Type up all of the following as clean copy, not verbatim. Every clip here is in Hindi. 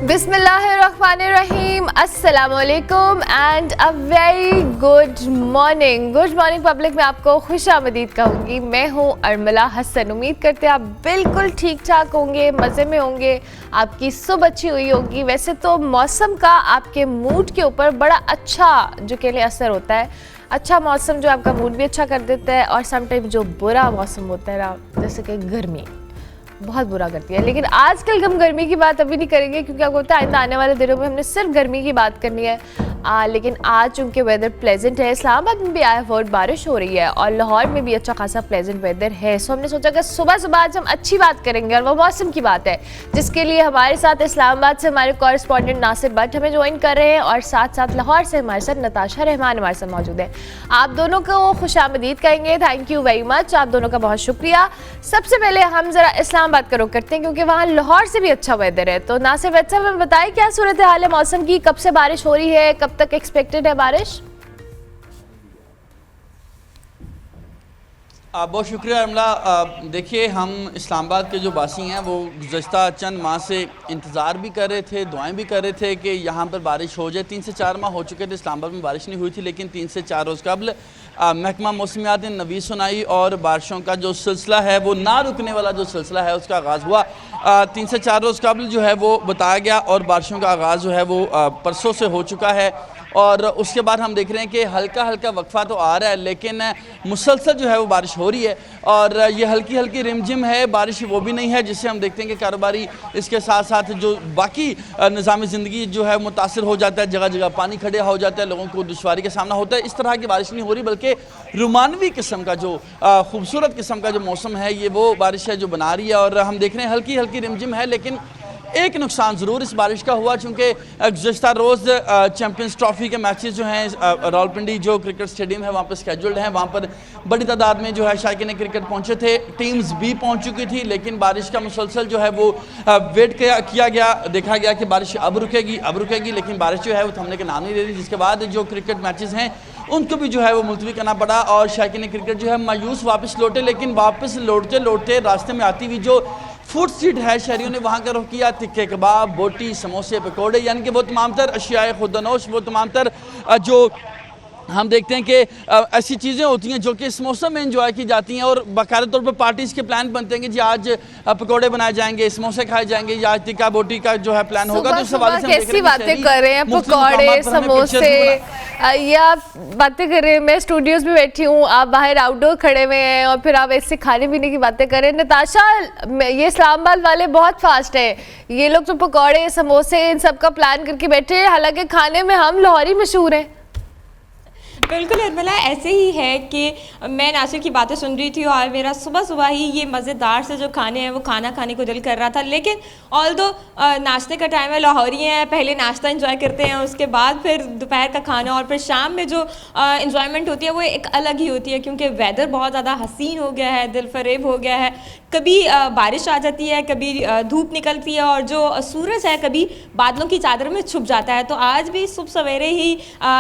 बिस्मिल्लाहिर्रहमानिर्रहीम, अस्सलामुअलैकुम and a very good morning. Good morning public में आपको खुशामदीद कहूँगी। मैं हूँ अर्मला हसन। उम्मीद करते हैं आप बिल्कुल ठीक ठाक होंगे, मज़े में होंगे, आपकी सुबह अच्छी हुई होगी। वैसे तो मौसम का आपके मूड के ऊपर बड़ा अच्छा जो कह लें असर होता है। अच्छा मौसम जो आपका मूड भी अच्छा कर देता है, और समटाइम जो बुरा मौसम होता है ना, जैसे कि गर्मी बहुत बुरा करती है। लेकिन आजकल हम गर्मी की बात अभी नहीं करेंगे, क्योंकि आपको पता है आइंदा आने वाले दिनों में हमने सिर्फ गर्मी की बात करनी है। लेकिन आज चूँकि वेदर प्लेजेंट है, इस्लामाबाद में भी आया बहुत बारिश हो रही है और लाहौर में भी अच्छा खासा प्लेजेंट वेदर है। सो हमने सोचा कि सुबह सुबह आज हम अच्छी बात करेंगे, और वो मौसम की बात है, जिसके लिए हमारे साथ इस्लामाबाद से हमारे कॉरेस्पॉन्डेंट नासिर भट्ट हमें ज्वाइन कर रहे हैं, और साथ साथ लाहौर से हमारे साथ नताशा रहमान हमारे साथ मौजूद है। आप दोनों को खुशामदीद कहेंगे, थैंक यू वेरी मच, आप दोनों का बहुत शुक्रिया। सबसे पहले हम जरा इस्लामाबाद का रुख करते हैं, क्योंकि वहाँ लाहौर से भी अच्छा वेदर है। तो नासिर भट्ट साहब हमें बताएं क्या सूरत हाल है मौसम की, कब से बारिश हो रही है, कब तक एक्सपेक्टेड है बारिश? बहुत शुक्रिया अमला। देखिए, हम इस्लामाबाद के जो वासी हैं वो गुज़श्ता चंद माह से इंतज़ार भी कर रहे थे, दुआएं भी कर रहे थे कि यहाँ पर बारिश हो जाए। 3 से 4 माह हो चुके थे इस्लामाबाद में बारिश नहीं हुई थी, लेकिन 3 से 4 रोज़ कबल महकमा मौसमियात ने नवीद सुनाई और बारिशों का जो सिलसिला है वो ना रुकने वाला जो सिलसिला है उसका आगाज़ हुआ। 3 से 4 रोज़ कबल जो है वो बताया गया, और बारिशों का आगाज़ जो है वो परसों से हो चुका है। और उसके बाद हम देख रहे हैं कि हल्का हल्का वक्फा तो आ रहा है, लेकिन मुसलसल जो है वो बारिश हो रही है। और ये हल्की हल्की रिमझिम है, बारिश वो भी नहीं है जिससे हम देखते हैं कि कारोबारी, इसके साथ साथ जो बाकी निज़ाम ज़िंदगी जो है मुतासर हो जाता है, जगह जगह पानी खड़े हो जाता है, लोगों को दुश्वारी का सामना होता है। इस तरह की बारिश नहीं हो रही, बल्कि रोमानवी किस्म का जो खूबसूरत किस्म का जो मौसम है, ये वो बारिश है जो बना रही है। और हम देख रहे हैं हल्की हल्की रिमझिम है, लेकिन एक नुकसान ज़रूर इस बारिश का हुआ, चूँकि गुज़श्ता रोज़ चैम्पियंस ट्रॉफ़ी के मैचेस जो हैं रावलपिंडी जो क्रिकेट स्टेडियम है वहाँ पर स्केड्यूल्ड हैं, वहाँ पर बड़ी तादाद में जो है शायकीन क्रिकेट पहुँचे थे, टीम्स भी पहुँच चुकी थी, लेकिन बारिश का मुसलसल जो है वो वेट किया गया, देखा गया कि बारिश अब रुकेगी, लेकिन बारिश जो है वो थमने का नाम नहीं ले रही, जिसके बाद जो क्रिकेट मैचेस हैं उनको भी जो है वो मुलतवी करना पड़ा, और शायकीन क्रिकेट जो है मायूस वापस लौटे। लेकिन वापस लौटते लौटते रास्ते में आती हुई जो फूड स्ट्रीट है, शहरियों ने वहाँ का रुख किया तिक्के कबाब, बोटी, समोसे, पकौड़े, यानी कि वो तमाम तर अशियाए खुदनोश, वो तमाम तर जो हम देखते हैं कि ऐसी चीज़ें होती हैं जो कि इस मौसम में एंजॉय की जाती हैं, और बाकायदा तौर पर पार्टीज़ के प्लान बनते हैं कि जी आज पकौड़े बनाए जाएंगे, समोसे खाए जाएंगे, या आज टिक्का बोटी का जो है प्लान होगा। तो इस हवाले से कैसी बातें कर रहे हैं, पकौड़े, समोसे, या बातें कर रहे हैं। मैं स्टूडियोज़ में बैठी हूँ, आप बाहर आउटडोर खड़े हुए हैं, और फिर आप ऐसे खाने पीने की बातें कर रहे हैं। नताशा, ये इस्लामाबाद वाले बहुत फास्ट है, ये लोग तो पकौड़े, समोसे, इन सब का प्लान करके बैठे हैं, हालांकि खाने में हम लाहौरी मशहूर हैं। बिल्कुल अर्मला, ऐसे ही है कि मैं नासिर की बातें सुन रही थी और मेरा सुबह सुबह ही ये मज़ेदार से जो खाने हैं वो खाना खाने को दिल कर रहा था। लेकिन ऑल्दो नाश्ते का टाइम है, लाहौरी हैं, पहले नाश्ता एंजॉय करते हैं, उसके बाद फिर दोपहर का खाना, और फिर शाम में जो एंजॉयमेंट होती है वो एक अलग ही होती है, क्योंकि वेदर बहुत ज़्यादा हसीन हो गया है, दिल फरेब हो गया है। कभी बारिश आ जाती है, कभी धूप निकलती है, और जो सूरज है कभी बादलों की चादर में छुप जाता है। तो आज भी सुबह सवेरे ही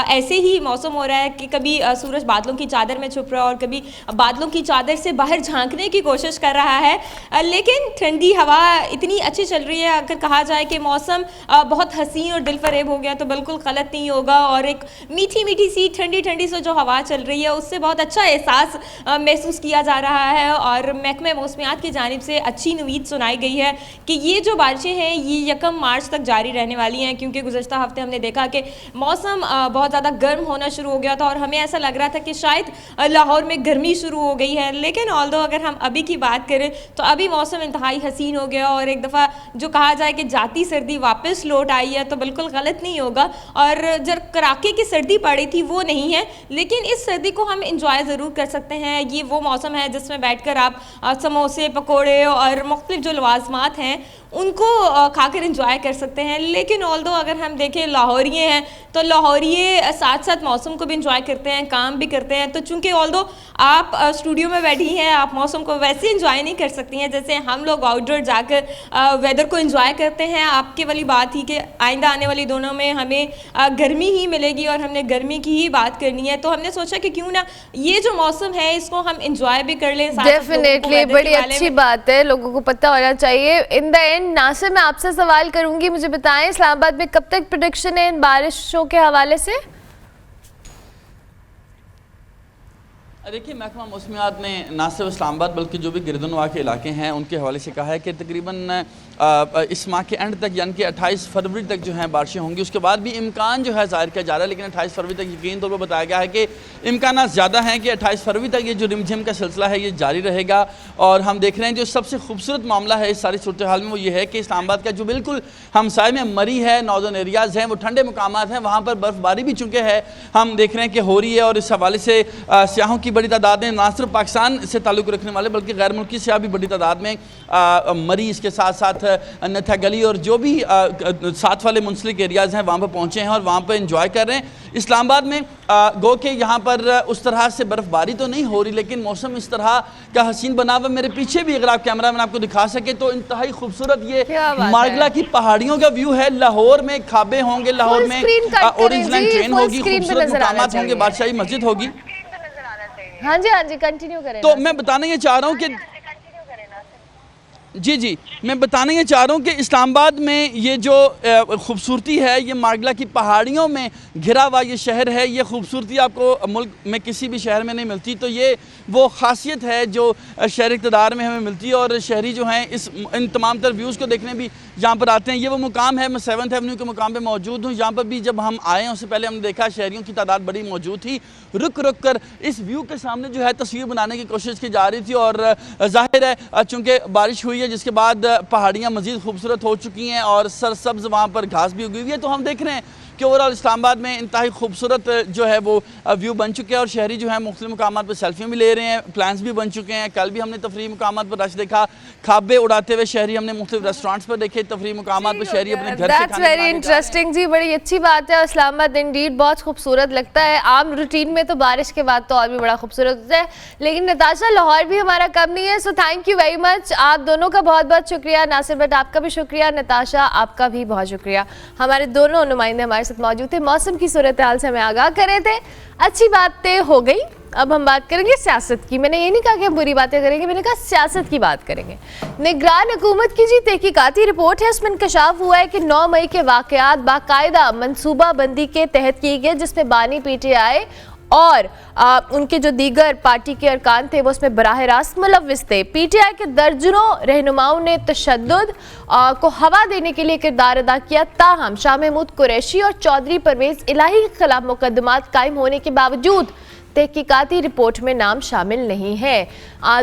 ऐसे ही मौसम हो रहा है कि कभी सूरज बादलों की चादर में छुप रहा है और कभी बादलों की चादर से बाहर झांकने की कोशिश कर रहा है। लेकिन ठंडी हवा इतनी अच्छी चल रही है, अगर कहा जाए कि मौसम बहुत हसीन और दिल फरेब हो गया तो बिल्कुल गलत नहीं होगा। और एक मीठी मीठी सी ठंडी ठंडी से जो हवा चल रही है उससे बहुत अच्छा एहसास महसूस किया जा रहा है। और महकमे मौसमियात की जानिब से अच्छी नवीद सुनाई गई है कि ये जो बारिशें हैं ये 1 मार्च तक जारी रहने वाली हैं, क्योंकि गुज़श्ता हफ्ते हमने देखा कि मौसम बहुत ज़्यादा गर्म होना शुरू हो गया था, और हमें ऐसा लग रहा था कि शायद लाहौर में गर्मी शुरू हो गई है। लेकिन ऑल्दो अगर हम अभी की बात करें तो अभी मौसम इंतहाई हसीन हो गया, और एक दफ़ा जो कहा जाए कि जाती सर्दी वापस लौट आई है तो बिल्कुल गलत नहीं होगा। और जब कड़ाके की सर्दी पड़ी थी वो नहीं है, लेकिन इस सर्दी को हम इंजॉय ज़रूर कर सकते हैं। ये वो मौसम है जिसमें बैठकर आप समोसे, पकोड़े और मुख्तलिफ जो लवाजमात हैं उनको खाकर इंजॉय कर सकते हैं। लेकिन ऑल्दो अगर हम देखें लाहौरी हैं तो लाहौरी साथ साथ मौसम को भी इंजॉय करते हैं, काम भी करते हैं। तो चूँकि ऑल्दो आप स्टूडियो में बैठी हैं, आप मौसम को वैसे इंजॉय नहीं कर सकती हैं जैसे हम लोग आउटडोर जाकर वेदर को इंजॉय करते हैं। आपके वाली बात थी कि आइंदा आने वाली दोनों में हमें गर्मी ही मिलेगी और हमने गर्मी की ही बात करनी है। तो हमने सोचा कि क्यों ना ये जो मौसम है इसको हम इंजॉय भी कर लें। डेफिनेटली बड़ी अच्छी बात है, लोगों को पता होना चाहिए। In the end again Nasir, मैं आपसे सवाल करूंगी, मुझे बताएं इस्लामाबाद में कब तक प्रेडिक्शन है इन बारिशों के हवाले से? देखिए, महकमा मौसमियात ने ना सिर्फ इस्लामाबाद बल्कि जो भी गिरदनवा के इलाके हैं उनके हवाले से कहा है कि तकरीबन इस माह के एंड तक यानी कि 28 फरवरी तक जो है बारिशें होंगी। उसके बाद भी इम्कान जो है ज़ाहिर किया जा रहा है, लेकिन 28 फरवरी तक यकीन तौर पर बताया गया है कि इम्कान ज़्यादा हैं कि 28 फरवरी तक ये जो रिमझिम का सिलसिला है ये जारी रहेगा। और हम देख रहे हैं जो सबसे खूबसूरत मामला है इस सारी सूरत हाल में वो ये है कि इस्लामाबाद का जो बिल्कुल हमसाए में मरी है, नॉर्दर्न एरियाज़ हैं, वो ठंडे मुकामात हैं, वहाँ पर बर्फ़बारी भी चूँकि है हम देख रहे हैं कि हो रही है। और इस हवाले से सियाहों की बड़ी तादाद में ना सिर्फ पाकिस्तान से ताल्लुक़ रखने वाले बल्कि गैर मुल्की सियाह भी बड़ी तादाद में मरी, इसके साथ साथ नथा गली और जो भी साथ वाले मुंसलिक एरियाज़ हैं वहाँ पर पहुँचे हैं और वहाँ पर इंजॉय कर रहे हैं। इस्लामाबाद में गो के यहाँ पर उस तरह से बर्फ़बारी तो नहीं हो रही, लेकिन मौसम इस तरह का हसीन बना हुआ। मेरे पीछे भी अगर आप कैमरा मैन आपको दिखा सके तो इंतहाई खूबसूरत ये मार्गला की पहाड़ियों का व्यू है। लाहौर में खाबे होंगे, लाहौर में ऑरेंज लाइन ट्रेन होगी, खूबसूरत मुकामात होंगे, बादशाही मस्जिद होगी। हाँ जी कंटिन्यू करें। तो मैं बताना ये चाह रहा हूँ कि जी मैं बताना ये चाह रहा हूँ कि इस्लामाबाद में ये जो खूबसूरती है, ये मार्गला की पहाड़ियों में घिरा हुआ ये शहर है, ये खूबसूरती आपको मुल्क में किसी भी शहर में नहीं मिलती। तो ये वो खासियत है जो शहर इक़्तिदार में हमें मिलती है और शहरी जो हैं इन तमाम तर व्यूज़ को देखने भी यहाँ पर आते हैं। ये वो मुकाम है, मैं 7th एवेन्यू के मुकाम पर मौजूद हूँ। यहाँ पर भी जब हम आए हैं उससे पहले हमने देखा शहरियों की तादाद बड़ी मौजूद थी। रुक कर इस व्यू के सामने जो है तस्वीर बनाने की कोशिश की जा रही थी और ज़ाहिर है चूँकि बारिश हुई है जिसके बाद पहाड़ियाँ मज़ीद खूबसूरत हो चुकी हैं और सरसब्ज़ वहाँ पर घास भी उगी हुई है। तो हम देख रहे हैं कि ओवरऑल इस्लामाबाद में इंतहाई खूबसूरत जो है वो व्यू बन चुके हैं और शहरी जो है मुख्तलिफ मुकामात पर सेल्फी भी ले रहे हैं, प्लान्स भी बन चुके हैं। कल भी हमने तफरीह मुकामात पर रश देखा, खाबे उड़ाते हुए शहरी हमने मुख्तलिफ रेस्टोरेंट्स पर देखे, तफरीह मुकामात पर शहरी अपने घर से खाने वेरी इंटरेस्टिंग जी, बड़ी अच्छी बात है। इस्लामाबाद इंडीड बहुत खूबसूरत लगता है। आम रूटीन में तो बारिश के बाद तो और भी बड़ा खूबसूरत होता है, लेकिन नताशा लाहौर भी हमारा कम नहीं है। So thank you very much, आप दोनों का बहुत बहुत शुक्रिया। नासिर भट्ट आपका भी शुक्रिया, नताशा आपका भी बहुत शुक्रिया। हमारे दोनों नुमाइंदे हमारे साथ मौजूद थे, मौसम की सूरत हाल से हमें आगाह कर रहे थे। अच्छी बातें हो गई, अब हम बात करेंगे सियासत की। मैंने ये नहीं कहा कि हम बुरी बातें करेंगे, मैंने कहा सियासत की बात करेंगे। निगरान हुकूमत की जी तहकीकाती रिपोर्ट है, उसमें इंकशाफ हुआ है कि 9 मई के वाकयात बाकायदा मनसूबाबंदी के तहत किए गए, जिसमें बानी PTI और उनके जो दीगर पार्टी के अरकान थे वो उसमें बराह रास्त मुलव्विस थे। PTI के दर्जनों रहनुमाओं ने तशद्दुद को हवा देने के लिए किरदार अदा किया। ताहम शाह महमूद कुरैशी और चौधरी परवेज इलाही के खिलाफ मुकदमात कायम होने के बावजूद तहकीकाती रिपोर्ट में नाम शामिल नहीं है।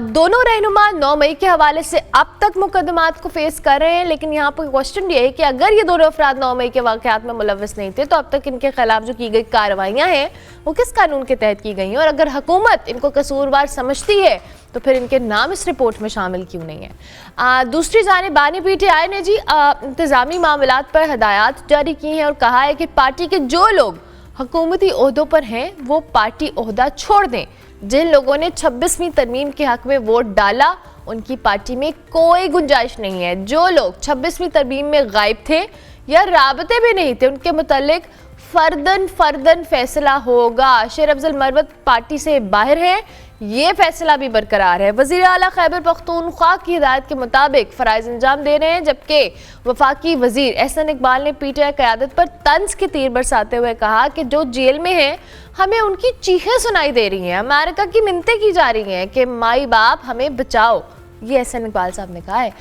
दोनों रहनुमा 9 मई के हवाले से अब तक मुकदमात को फेस कर रहे हैं, लेकिन यहाँ पर क्वेश्चन ये है कि अगर ये दोनों अफराद 9 मई के वाकयात में मुलव्विस नहीं थे तो अब तक इनके खिलाफ जो की गई कार्रवाइयाँ हैं वो किस कानून के तहत की गई हैं, और अगर हुकूमत इनको कसूरवार समझती है तो फिर इनके नाम इस रिपोर्ट में शामिल क्यों नहीं है। दूसरी जानिब बानी PTI ने जी इंतजामी मामलात पर हदायत जारी की हैं और कहा है कि पार्टी के जो लोग हुकूमती ओहदों पर हैं वो पार्टी ओहदा छोड़ दें। जिन लोगों ने 26वीं तरमीम के हक में वोट डाला उनकी पार्टी में कोई गुंजाइश नहीं है। जो लोग 26वीं तरमीम में गायब थे या राबते भी नहीं थे उनके मुतालिक फर्दन फैसला होगा। शेर अफजल मरवत पार्टी से बाहर है, ये फैसला भी बरकरार है। वज़ीर आला खैबर पख्तूनख्वा की हिदायत के मुताबिक फ़राइज़ अंजाम दे रहे हैं, जबकि वफाकी वज़ीर एहसन इकबाल ने PTI क़यादत पर तंज के तीर बरसाते हुए कहा कि जो जेल में हैं हमें उनकी चीखें सुनाई दे रही हैं, अमेरिका की मिन्नतें की जा रही हैं कि माई बाप हमें बचाओ। ये एहसन इकबाल साहब ने कहा है।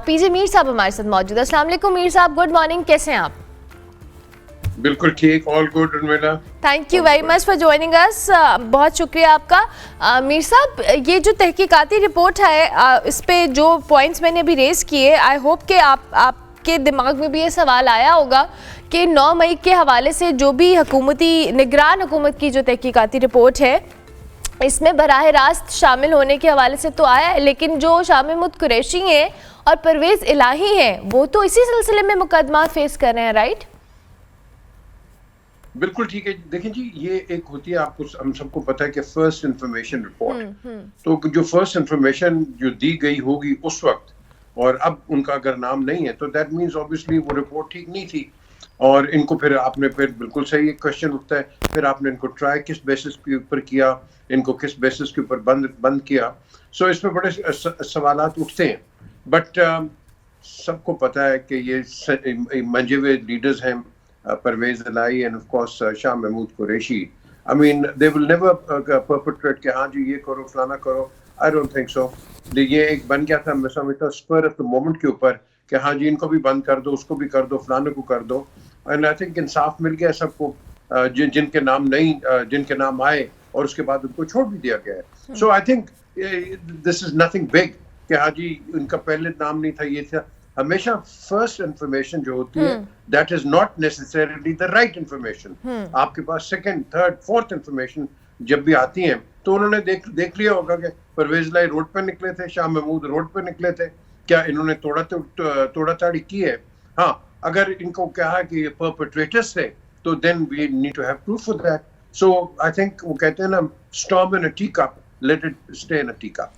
PJ मीर साहब हमारे साथ मौजूद है। अस्सलाम वालेकुम मीर साहब, गुड मॉर्निंग, कैसे हैं आप? बिल्कुल ठीक, all good Urmila. Thank you very much for joining us, बहुत शुक्रिया आपका। मीर साहब, ये जो तहकीकाती रिपोर्ट है इस पे जो पॉइंट्स मैंने अभी रेज किए, आई होप कि आपके दिमाग में भी ये सवाल आया होगा कि 9 मई के हवाले से जो भी निगरान हुकूमत की जो तहकीकाती रिपोर्ट है इसमें बराह रास्त शामिल होने के हवाले से तो आया है, लेकिन जो शाह महमूद कुरैशी हैं और परवेज इलाही हैं वो तो इसी सिलसिले में मुकदमा फेस कर रहे हैं, राइट? बिल्कुल ठीक है। देखें जी, ये एक होती है, आपको हम सबको पता है कि फर्स्ट इंफॉर्मेशन रिपोर्ट, तो जो फर्स्ट इंफॉर्मेशन जो दी गई होगी उस वक्त और अब उनका अगर नाम नहीं है तो दैट मींस ऑब्वियसली वो रिपोर्ट ठीक नहीं थी और इनको फिर आपने फिर बिल्कुल सही एक क्वेश्चन उठता है, फिर आपने इनको ट्राई किस बेसिस के ऊपर किया, इनको किस बेसिस के ऊपर बंद किया। सो इसमें बड़े सवालात उठते हैं। बट सबको पता है कि ये मंजे हुए लीडर्स हैं, Parvez Elahi and of course Shah Mahmood Qureshi. I mean they will never perpetrate कि हाँ जी ये करो फलाना करो. I don't think so. ये एक बन गया था, मैं समझता हूँ, स्पर ऑफ द मोमेंट के ऊपर कि हाँ जी इनको भी बंद कर दो, उसको भी कर दो, फलाने को कर दो. एंड आई थिंक इंसाफ मिल गया सबको. जिनके नाम नहीं, जिनके नाम आए और उसके बाद उनको छोड़ भी दिया गया है. So I think this is nothing big कि हाँ जी उनका पहले नाम नहीं था, ये था. हमेशा फर्स्ट इंफॉर्मेशन जो होती है that is not necessarily the right information. आपके पास सेकंड, थर्ड, फोर्थ इंफॉर्मेशन जब भी आती हैं तो उन्होंने देख लिया होगा कि परवेज लाई रोड पे निकले थे, शाह महमूद रोड पे निकले थे, क्या इन्होंने तोड़ा ताड़ी की है? हाँ, अगर इनको कहा कि ये परपेट्रेटर्स थे तो then we need to have proof for that. So I think वो कहते हैं ना, storm in a teacup, let it stay in a teacup.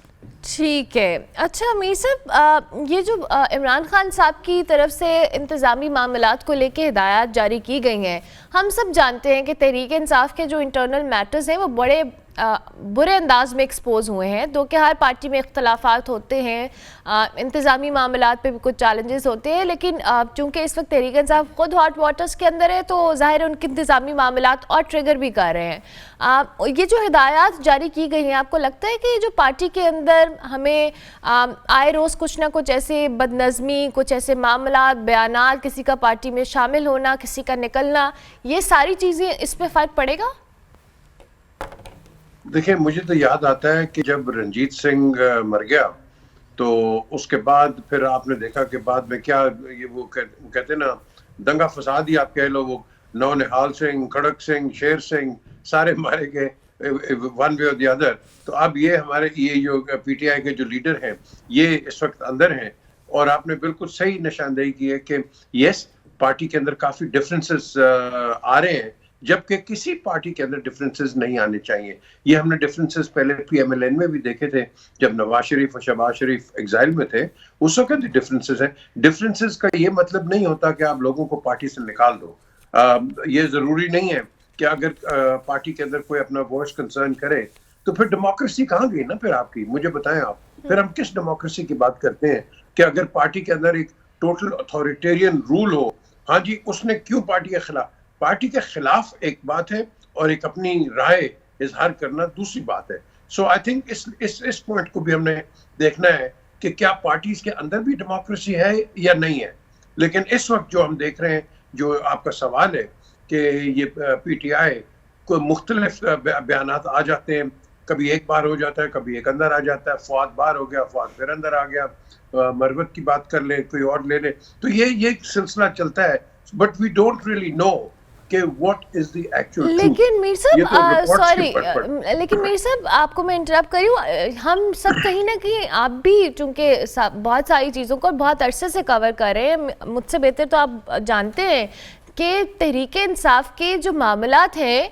ठीक है. अच्छा मीर साहब, ये जो इमरान खान साहब की तरफ से इंतज़ामी मामलात को लेके हिदायत जारी की गई हैं, हम सब जानते हैं कि तहरीक इंसाफ के जो इंटरनल मैटर्स हैं वो बड़े बुरे अंदाज में एक्सपोज हुए हैं. तो कि हर पार्टी में इख्तलाफात होते हैं, इंतज़ामी मामलात पे भी कुछ चैलेंजेस होते हैं, लेकिन चूँकि इस वक्त तहरीक इंसाफ खुद हॉट वाटर्स के अंदर है तो ज़ाहिर है उनके इंतज़ामी मामलात और ट्रिगर भी कर रहे हैं. ये जो हिदायत जारी की गई हैं, आपको लगता है कि ये जो पार्टी के अंदर हमें आए रोज़ कुछ ना कुछ ऐसे बदनज़मी, कुछ ऐसे मामलात, बयानात, किसी का पार्टी में शामिल होना, किसी का निकलना, ये सारी चीज़ें इस पर फ़र्क पड़ेगा? देखिए, मुझे तो याद आता है कि जब रंजीत सिंह मर गया तो उसके बाद फिर आपने देखा कि बाद में क्या ये वो कहते हैं ना, दंगा फसाद ही आप कह लो, वो नौनिहाल सिंह, खड़क सिंह, शेर सिंह सारे मारे गए वन वे और द अदर. तो अब ये हमारे ये जो पीटीआई के जो लीडर हैं ये इस वक्त अंदर हैं. और आपने बिल्कुल सही निशानदेही की है कि यस, पार्टी के अंदर काफी डिफरेंसेस आ रहे हैं, जबकि किसी पार्टी के अंदर डिफरेंसेस नहीं आने चाहिए. ये हमने डिफरेंसेस पहले पीएमएलएन में भी देखे थे, जब नवाज शरीफ और शहबाज शरीफ एग्जाइल में थे, उस वक्त भी डिफरेंसेस हैं. डिफरेंसेस का ये मतलब नहीं होता कि आप लोगों को पार्टी से निकाल दो. ये जरूरी नहीं है कि अगर पार्टी के अंदर कोई अपना वॉइस कंसर्न करे तो फिर डेमोक्रेसी कहाँ गई ना फिर आपकी? मुझे बताएं आप, फिर हम किस डेमोक्रेसी की बात करते हैं कि अगर पार्टी के अंदर एक टोटल अथॉरिटेरियन रूल हो? हाँ जी, उसने क्यों पार्टी के खिलाफ एक बात है और एक अपनी राय इजहार करना दूसरी बात है. सो आई थिंक इस पॉइंट को भी हमने देखना है कि क्या पार्टीज के अंदर भी डेमोक्रेसी है या नहीं है. लेकिन इस वक्त जो हम देख रहे हैं, जो आपका सवाल है कि ये पीटीआई को मुख्तलिफ बयानात आ जाते हैं, कभी एक बार हो जाता है, कभी एक अंदर आ जाता है. फवाद बाहर हो गया, फवाद फिर अंदर आ गया, मरवत की बात कर ले, कोई और ले ले, तो ये सिलसिला चलता है. But we don't really know कि what is the actual truth. लेकिन मीर साहब, सॉरी, लेकिन मीर साहब आपको मैं इंटरप्ट करी हूँ. हम सब कहीं ना कहीं, आप भी चूंकि बहुत सारी चीज़ों को बहुत अरसे से कवर कर रहे हैं, मुझसे बेहतर तो आप जानते हैं कि तहरीक इंसाफ के जो मामलात हैं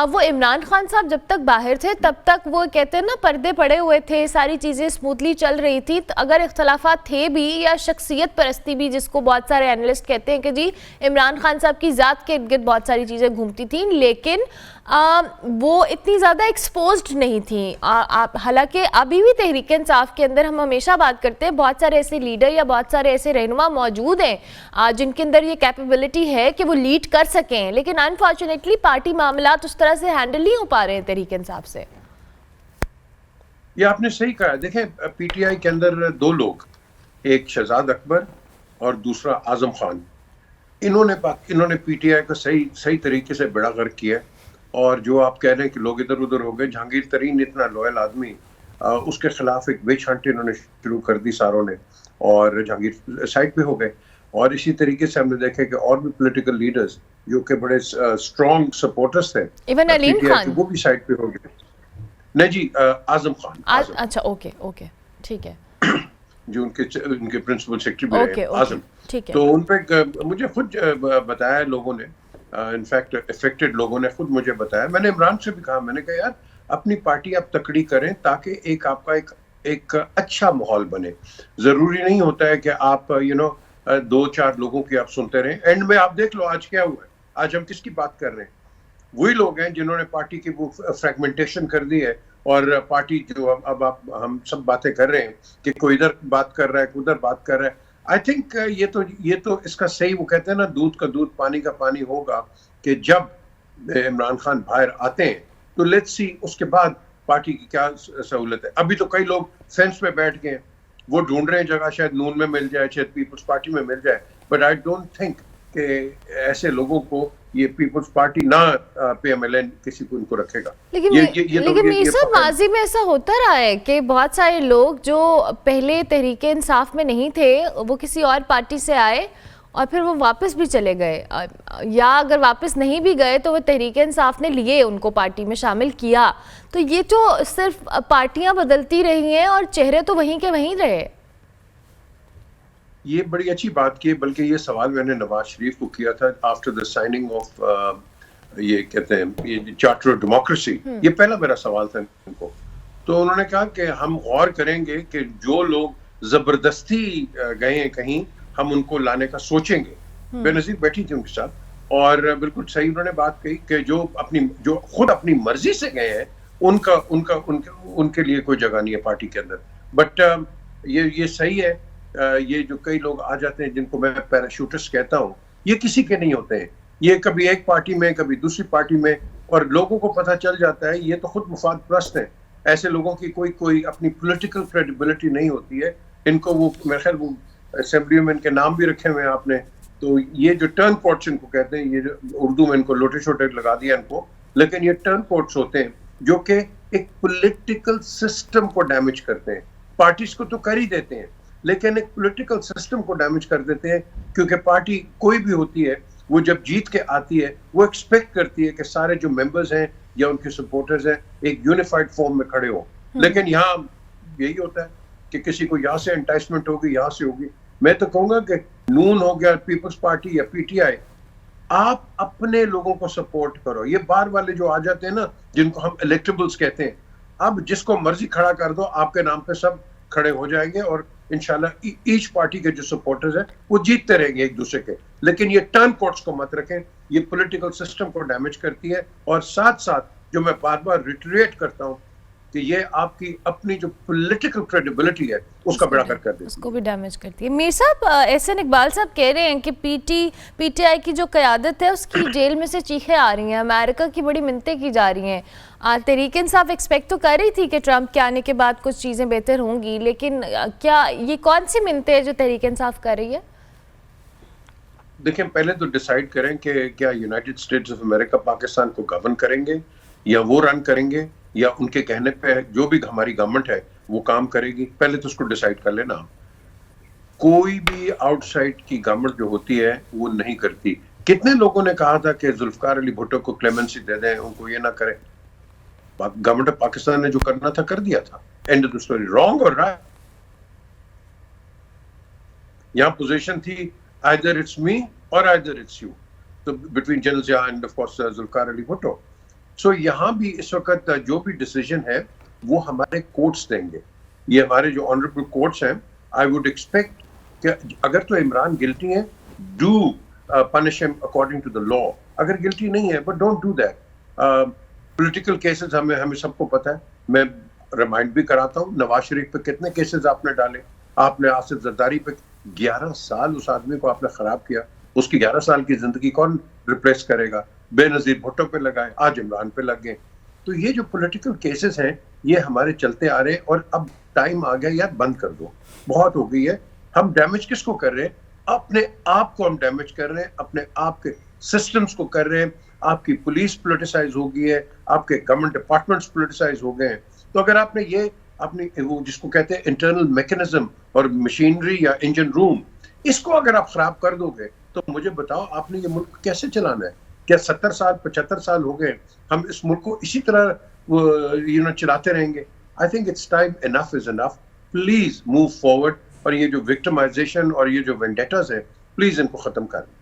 वो इमरान खान साहब जब तक बाहर थे तब तक वो कहते हैं ना, पर्दे पड़े हुए थे, सारी चीज़ें स्मूथली चल रही थी. तो अगर इख्तलाफात थे भी या शख्सियत परस्ती भी, जिसको बहुत सारे एनालिस्ट कहते हैं कि जी इमरान खान साहब की ज़ात के इर्द गिर्द बहुत सारी चीज़ें घूमती थी, लेकिन वो इतनी ज़्यादा एक्सपोज्ड नहीं थी. हालांकि अभी भी तहरीक इंसाफ के अंदर हम हमेशा बात करते हैं, बहुत सारे ऐसे लीडर या बहुत सारे ऐसे रहनुमा मौजूद हैं जिनके अंदर ये कैपेबिलिटी है कि वो लीड कर सकें, लेकिन अनफॉर्चुनेटली पार्टी मामलात उस तरह से हैंडल नहीं हो पा रहे हैं तहरीक इंसाफ से. ये आपने सही कहा. देखें, पीटीआई के अंदर दो लोग, एक शहजाद अकबर और दूसरा आजम खान, इन्होंने पीटीआई का सही तरीके से बेड़ा गर्क किया. और जो आप कह रहे हैं कि लोग इधर उधर हो गए, जहांगीर तरीन इतना लॉयल आदमी, उसके खिलाफ एक विच हंट इन्होंने शुरू कर दी सारों ने, और जहांगीर साइड पे हो गए. और इसी तरीके से हमने देखा कि और भी पॉलिटिकल लीडर्स जो कि बड़े स्ट्रॉन्ग सपोर्टर्स थे, इवन अलीम खान, वो भी साइड पे हो गए. नहीं जी, आजम खान. अच्छा, ओके, ठीक है. जो उनके प्रिंसिपल सेक्रेटरी भी रहे, आजम. ठीक है. तो उन पे मुझे खुद बताया लोगों ने, इनफैक्ट अफेक्टेड लोगों ने खुद मुझे बताया. मैंने इमरान से भी कहा, मैंने कहा यार अपनी पार्टी आप तकड़ी करें ताकि एक आपका एक अच्छा माहौल बने. जरूरी नहीं होता है कि आप दो चार लोगों की आप सुनते रहें. एंड में आप देख लो आज क्या हुआ है. आज हम किसकी बात कर रहे हैं? वही लोग हैं जिन्होंने पार्टी की वो फ्रेगमेंटेशन कर दी है. और पार्टी जो अब हम सब बातें कर रहे हैं कि कोई इधर बात कर रहा है, कोई उधर बात कर रहा है. आई थिंक ये तो इसका सही, वो कहते हैं ना, दूध का दूध पानी का पानी होगा कि जब इमरान खान बाहर आते हैं तो लेट्स सी उसके बाद पार्टी की क्या सहूलत है। अभी तो कई लोग फेंस पे बैठ गए, वो ढूंढ रहे हैं जगह, शायद नून में मिल जाए, शायद पीपल्स पार्टी में मिल जाए, बट आई डोंट थिंक कि ऐसे लोगों को ये पीपल्स पार्टी ना PMLN किसी को इनको रखेगा। लेकिन लेकिन मीर साहब माजी में ऐसा होता रहा है कि बहुत सारे लोग जो पहले तहरीके इंसाफ में नहीं थे वो किसी और पार्टी से आए और फिर वो वापस भी चले गए, या अगर वापस नहीं भी गए तो वो तहरीके इंसाफ ने लिए उनको पार्टी में शामिल किया। तो ये तो सिर्फ पार्टियां बदलती रही हैं और चेहरे तो वहीं के वहीं रहे। ये बड़ी अच्छी बात की, बल्कि ये सवाल मैंने नवाज शरीफ को किया था आफ्टर द साइनिंग ऑफ ये कहते हैं ये चार्टर ऑफ डेमोक्रेसी। ये पहला मेरा सवाल था इनको, तो उन्होंने कहा कि हम गौर करेंगे कि जो लोग जबरदस्ती गए हैं कहीं, हम उनको लाने का सोचेंगे। बेनजीर बैठी थी उनके साथ, और बिल्कुल सही उन्होंने बात कही कि जो खुद अपनी मर्जी से गए हैं उनके लिए कोई जगह नहीं है पार्टी के अंदर। बट ये सही है, ये जो कई लोग आ जाते हैं जिनको मैं पैराशूटिस्ट कहता हूँ, ये किसी के नहीं होते हैं, ये कभी एक पार्टी में कभी दूसरी पार्टी में, और लोगों को पता चल जाता है ये तो खुद मुफाद परस्त हैं। ऐसे लोगों की कोई अपनी पॉलिटिकल क्रेडिबिलिटी नहीं होती है। इनको वो मेरे ख्याल वो असेंबली में इनके नाम भी रखे हुए हैं आपने, तो ये जो टर्न कोट्स इनको कहते हैं, ये उर्दू में इनको लोटे छोटे लगा दिया इनको, लेकिन ये टर्न कोट्स होते हैं जो कि एक पॉलिटिकल सिस्टम को डैमेज करते हैं। पार्टीज को तो कर ही देते हैं, लेकिन एक पॉलिटिकल सिस्टम को डैमेज कर देते हैं, क्योंकि पार्टी कोई भी होती है वो जब जीत के आती है वो एक्सपेक्ट करती है कि सारे जो मेंबर्स हैं या उनके सपोर्टर्स हैं एक यूनिफाइड फॉर्म में खड़े हो। लेकिन यहाँ यही होता है कि किसी को यहाँ से एंटाइसमेंट होगी, यहाँ से होगी। मैं तो कहूंगा कि नून हो गया, पीपल्स पार्टी या PTI, आप अपने लोगों को सपोर्ट करो। ये बाहर वाले जो आ जाते हैं ना, जिनको हम इलेक्टेबल्स कहते हैं, अब जिसको मर्जी खड़ा कर दो, आपके नाम पे सब खड़े हो जाएंगे और इंशाल्लाह ईच पार्टी के जो सपोर्टर्स हैं वो जीतते रहेंगे एक दूसरे के। लेकिन ये टर्न कोट्स को मत रखें, ये पॉलिटिकल सिस्टम को डैमेज करती है, और साथ साथ जो मैं बार बार रिटरेट करता हूँ कि ये आपकी अपनी जो पॉलिटिकल क्रेडिबिलिटी है उसका बड़ा कर देती है, उसको भी डैमेज करती है। मीर साहब, एहसन इकबाल साहब कह रहे हैं कि PTI की जो क़यादत है उसकी जेल में से चीखें आ रही हैं, अमेरिका की बड़ी मिन्नतें की जा रही हैं। तहरीक इंसाफ एक्सपेक्ट तो कर रही थी कि ट्रंप के आने के बाद कुछ चीज़ें बेहतर होंगी, लेकिन क्या ये कौन सी मिन्नतें हैं जो तहरीक इंसाफ कर रही है? देखिए, पहले तो डिसाइड करें कि क्या United states of America Pakistan को गवर्न करेंगे या वो रन करेंगे, या उनके कहने पे जो भी हमारी गवर्नमेंट है वो काम करेगी। पहले तो उसको डिसाइड कर लेना। कोई भी आउटसाइड की गवर्नमेंट जो होती है वो नहीं करती। कितने लोगों ने कहा था कि जुल्फकार अली भुट्टो को क्लेमेंसी दे दें, उनको ये ना करें। गवर्नमेंट ऑफ पाकिस्तान ने जो करना था कर दिया था, end of the story. Wrong और राइट, यहाँ पोजीशन थी आइदर इट्स मी और आइदर इट्स यू, तो between general Zia and of course Zulfikar Ali Bhutto. So यहाँ भी इस वक्त जो भी डिसीजन है वो हमारे कोर्ट्स देंगे, ये हमारे जो ऑनरेबल कोर्ट्स हैं। आई वुड एक्सपेक्ट कि अगर तो इमरान गिल्टी है, do punish him according to the law. अगर गिल्टी नहीं है, but don't do that. Political cases हमें सबको पता है। मैं रिमाइंड भी कराता हूँ, नवाज शरीफ पे कितने केसेस आपने डाले। आपने आसिफ जरदारी पे 11 साल उस आदमी को आपने खराब किया, उसकी 11 साल की जिंदगी कौन रिप्लेस करेगा? बेनजीर भुट्टो पे लगाए, आज इमरान पे लग गए। तो ये जो पॉलिटिकल केसेस हैं ये हमारे चलते आ रहे हैं, और अब टाइम आ गया यार, बंद कर दो, बहुत हो गई है। हम डैमेज किसको कर रहे हैं? अपने आप को हम डैमेज कर रहे हैं, अपने आप के सिस्टम्स को कर रहे हैं। आपकी पुलिस पोलिटिसाइज हो गई है, आपके गवर्नमेंट डिपार्टमेंट्स पोलिटिसाइज हो गए हैं। तो अगर आपने ये अपनी वो जिसको कहते हैं इंटरनल मैकेनिज्म और मशीनरी या इंजन रूम, इसको अगर आप खराब कर दोगे तो मुझे बताओ आपने ये मुल्क कैसे चलाना है? क्या 70 साल 75 साल हो गए हम इस मुल्क को इसी तरह चलाते रहेंगे? आई think it's time, enough is enough. Please move forward, और ये जो विक्टिमाइजेशन और ये जो वेंडेटास है, प्लीज इनको खत्म करें।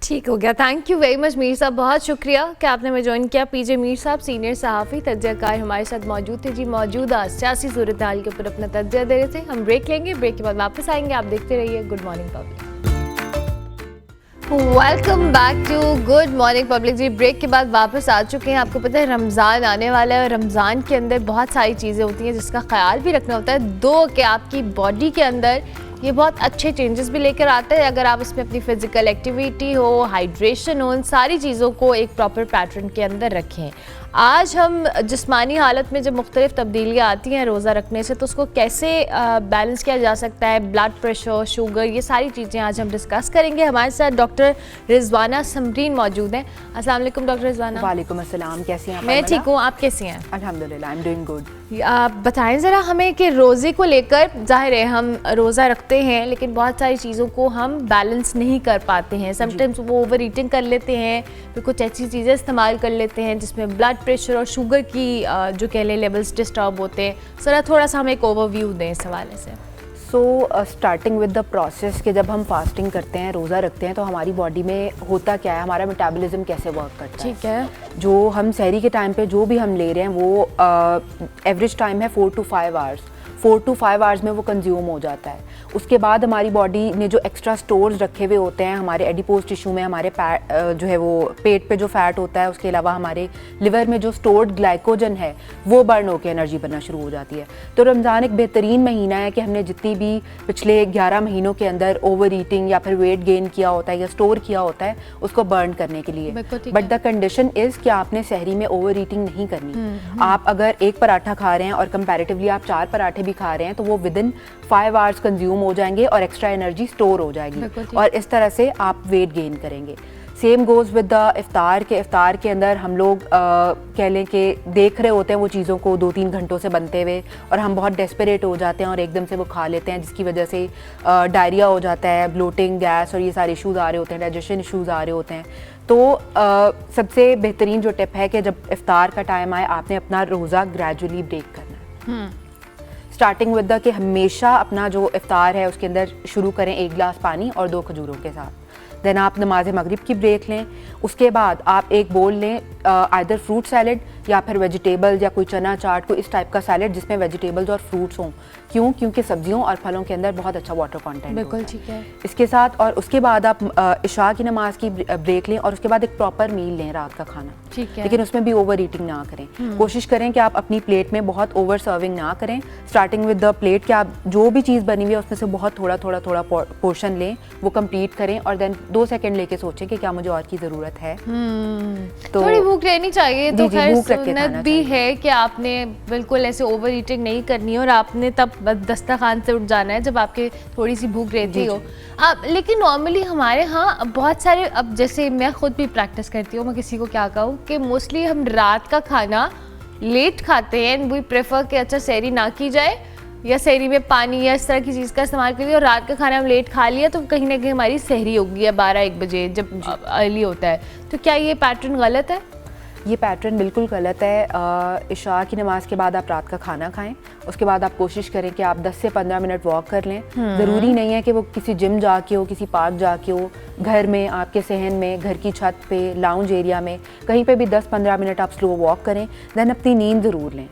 ठीक हो गया। Thank you very much Mir साहब, बहुत शुक्रिया कि आपने हमें ज्वाइन किया। PJ मीर साहब सीनियर सहाफ़ी तज्ज़ियाकार हमारे साथ मौजूद थे जी। मौजूदा सियासी सूरत हाल के ऊपर अपना तज्ज़िया दे रहे थे। हम ब्रेक लेंगे, ब्रेक के बाद वापस आएंगे। आप देखते रहिए good morning public. Welcome back to good morning public ji. Break के बाद वापस आ चुके हैं। आपको पता है रमज़ान आने वाला है, और रमज़ान के अंदर बहुत सारी चीज़ें होती हैं जिसका ख्याल भी रखना होता है। दो कि आपकी बॉडी के अंदर ये बहुत अच्छे चेंजेस भी लेकर आता है अगर आप इसमें अपनी फिजिकल एक्टिविटी हो, हाइड्रेशन हो, इन सारी चीज़ों को एक प्रॉपर पैटर्न के अंदर रखें। आज हम जिस्मानी हालत में जब मुख्तलिफ तब्दीलियाँ आती हैं रोज़ा रखने से, तो उसको कैसे बैलेंस किया जा सकता है, ब्लड प्रेशर, शुगर, ये सारी चीज़ें आज हम डिस्कस करेंगे। हमारे साथ डॉक्टर रिजवाना समरीन मौजूद हैं। अस्सलाम वालेकुम डॉक्टर रिजवाना। वालेकुम अस्सलाम, कैसी हैं आप? मैं ठीक हूँ, आप कैसी हैं? अल्हम्दुलिल्लाह, आई एम डूइंग गुड। आप बताएं ज़रा हमें कि रोज़े को लेकर, ज़ाहिर है हम रोज़ा रखते हैं लेकिन बहुत सारी चीज़ों को हम बैलेंस नहीं कर पाते हैं। समटाइम्स वो ओवर ईटिंग कर लेते हैं, फिर कुछ ऐसी चीज़ें इस्तेमाल कर लेते हैं जिसमें ब्लड प्रेशर और शुगर की जो कह लें लेवल्स डिस्टर्ब होते हैं। ज़रा थोड़ा सा हमें एक ओवरव्यू दें इस हवाले से। स्टार्टिंग विद द प्रोसेस कि जब हम फास्टिंग करते हैं, रोज़ा रखते हैं, तो हमारी बॉडी में होता क्या है, हमारा मेटाबॉलिज्म कैसे वर्क करता है। ठीक है। जो हम सहरी के टाइम पे जो भी हम ले रहे हैं वो एवरेज टाइम है 4 to 5 आवर्स। 4 to 5 आवर्स में वो कंज्यूम हो जाता है। उसके बाद हमारी बॉडी ने जो एक्स्ट्रा स्टोर्स रखे हुए होते हैं हमारे एडिपोज टिश्यू में, हमारे जो है वो पेट पे जो फैट होता है, उसके अलावा हमारे लिवर में जो स्टोर्ड ग्लाइकोजन है वो बर्न होकर एनर्जी बनना शुरू हो जाती है। तो रमज़ान एक बेहतरीन महीना है कि हमने जितनी भी पिछले 11 महीनों के अंदर ओवर ईटिंग या फिर वेट गेन किया होता है या स्टोर किया होता है उसको बर्न करने के लिए। बट द कंडीशन इज़ कि आपने सहरी में ओवर ईटिंग नहीं करनी। आप अगर एक पराठा खा रहे हैं और कंपैरेटिवली आप 4 पराठे भी खा रहे हैं तो वो विदिन 5 आवर्स कंज्यूम हो जाएंगे और एक्स्ट्रा एनर्जी स्टोर हो जाएगी और इस तरह से आप वेट गेन करेंगे। सेम गोज़ विद द इफ्तार के अंदर हम लोग कह लें कि देख रहे होते हैं वो चीज़ों को 2-3 घंटों से बनते हुए और हम बहुत डेस्परेट हो जाते हैं और एकदम से वो खा लेते हैं, जिसकी वजह से डायरिया हो जाता है, ब्लोटिंग, गैस और ये सारे इशूज़ आ रहे होते हैं, डाइजेशन इशूज़ आ रहे होते हैं। तो सबसे बेहतरीन जो टिप है कि जब इफ्तार का टाइम आए आपने अपना रोज़ा ग्रेजुअली ब्रेक करना है। स्टार्टिंग विद द कि हमेशा अपना जो इफ्तार है उसके अंदर शुरू करें 1 गिलास पानी और 2 खजूरों के साथ। देन आप नमाज मगरिब की ब्रेक लें। उसके बाद आप एक बोल लें आइदर फ्रूट सैलड या फिर वेजिटेबल या कोई चना चाट, कोई इस टाइप का सैलड जिसमें वेजिटेबल्स और फ्रूट्स हों। क्यों? क्योंकि सब्जियों और फलों के अंदर बहुत अच्छा वाटर कंटेंट बिल्कुल होता है। ठीक है। इसके साथ और उसके बाद आप इशा की नमाज की ब्रेक लें और उसके बाद एक प्रॉपर मील लें, रात का खाना। ठीक है। लेकिन उसमें भी ओवर ईटिंग ना करें। कोशिश करें कि आप अपनी प्लेट में बहुत ओवर सर्विंग ना करें। स्टार्टिंग विद द प्लेट कि आप जो भी चीज़ बनी हुई है उसमें से बहुत थोड़ा पोर्शन लें, वो कंप्लीट करें और देन 2 सेकंड लेके सोचें कि क्या मुझे और की ज़रूरत है। तो थोड़ी भूख रहनी चाहिए। तो खैर भूख रख के सुन्नत खाना भी चाहिए। है कि आपने बिल्कुल ऐसे ओवर ईटिंग नहीं करनी है और आपने तब दस्तरखान से उठ जाना है जब आपके थोड़ी सी भूख रहती हो। लेकिन नॉर्मली हमारे यहाँ बहुत सारे, अब जैसे मैं खुद भी प्रैक्टिस करती हूँ, मैं किसी को क्या कहूँ कि मोस्टली हम रात का खाना लेट खाते हैं एंड वी प्रेफर कि अच्छा सहरी ना की जाए या सहरी में पानी या इस तरह की चीज़ का इस्तेमाल करिए और रात का खाना हम लेट खा लिया तो कहीं ना कहीं हमारी सहरी होगी या 12-1 बजे जब अर्ली होता है। तो क्या ये पैटर्न गलत है? ये पैटर्न बिल्कुल गलत है। इशा की नमाज के बाद आप रात का खाना खाएं, उसके बाद आप कोशिश करें कि आप 10 से 15 मिनट वॉक कर लें। ज़रूरी नहीं है कि वो किसी जिम जाके हो, किसी पार्क जाके हो, घर में, आपके सहन में, घर की छत पे, लाउंज एरिया में, कहीं पे भी 10-15 मिनट आप स्लो वॉक करें। देन अपनी नींद ज़रूर लें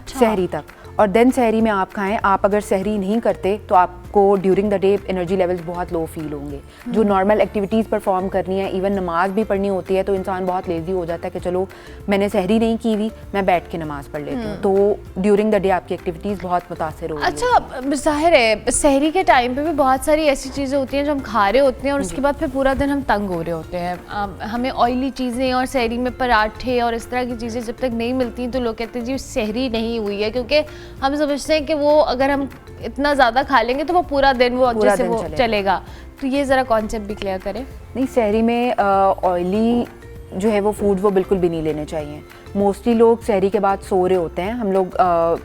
सहरी तक और देन सहरी में आप खाएं। आप अगर सहरी नहीं करते तो आपको during the day energy levels बहुत लो फील होंगे। जो नॉर्मल एक्टिविटीज़ परफॉर्म करनी है, इवन नमाज भी पढ़नी होती है, तो इंसान बहुत लेज़ी हो जाता है कि चलो मैंने सहरी नहीं की हुई, मैं बैठ के नमाज पढ़ लेती हूँ। तो ड्यूरिंग द डे आपकी एक्टिविटीज़ बहुत मुतासर होगी। अच्छा, ज़ाहिर है सहरी के टाइम पे भी बहुत सारी ऐसी चीज़ें होती हैं जो हम खा रहे होते हैं और उसके बाद फिर पूरा दिन हम तंग हो रहे होते हैं। हमें ऑयली चीज़ें और सहरी में पराठे और इस तरह की चीज़ें जब तक नहीं मिलती तो लोग कहते हैं जी सहरी नहीं हुई है, क्योंकि हम समझते हैं कि वो अगर हम इतना ज़्यादा खा लेंगे तो वो पूरा दिन वो अच्छे से वो चलेगा। तो ये ज़रा कॉन्सेप्ट भी क्लियर करें। नहीं, सहरी में ऑयली जो है वो फूड वो बिल्कुल भी नहीं लेने चाहिए। मोस्टली लोग सहरी के बाद सो रहे होते हैं। हम लोग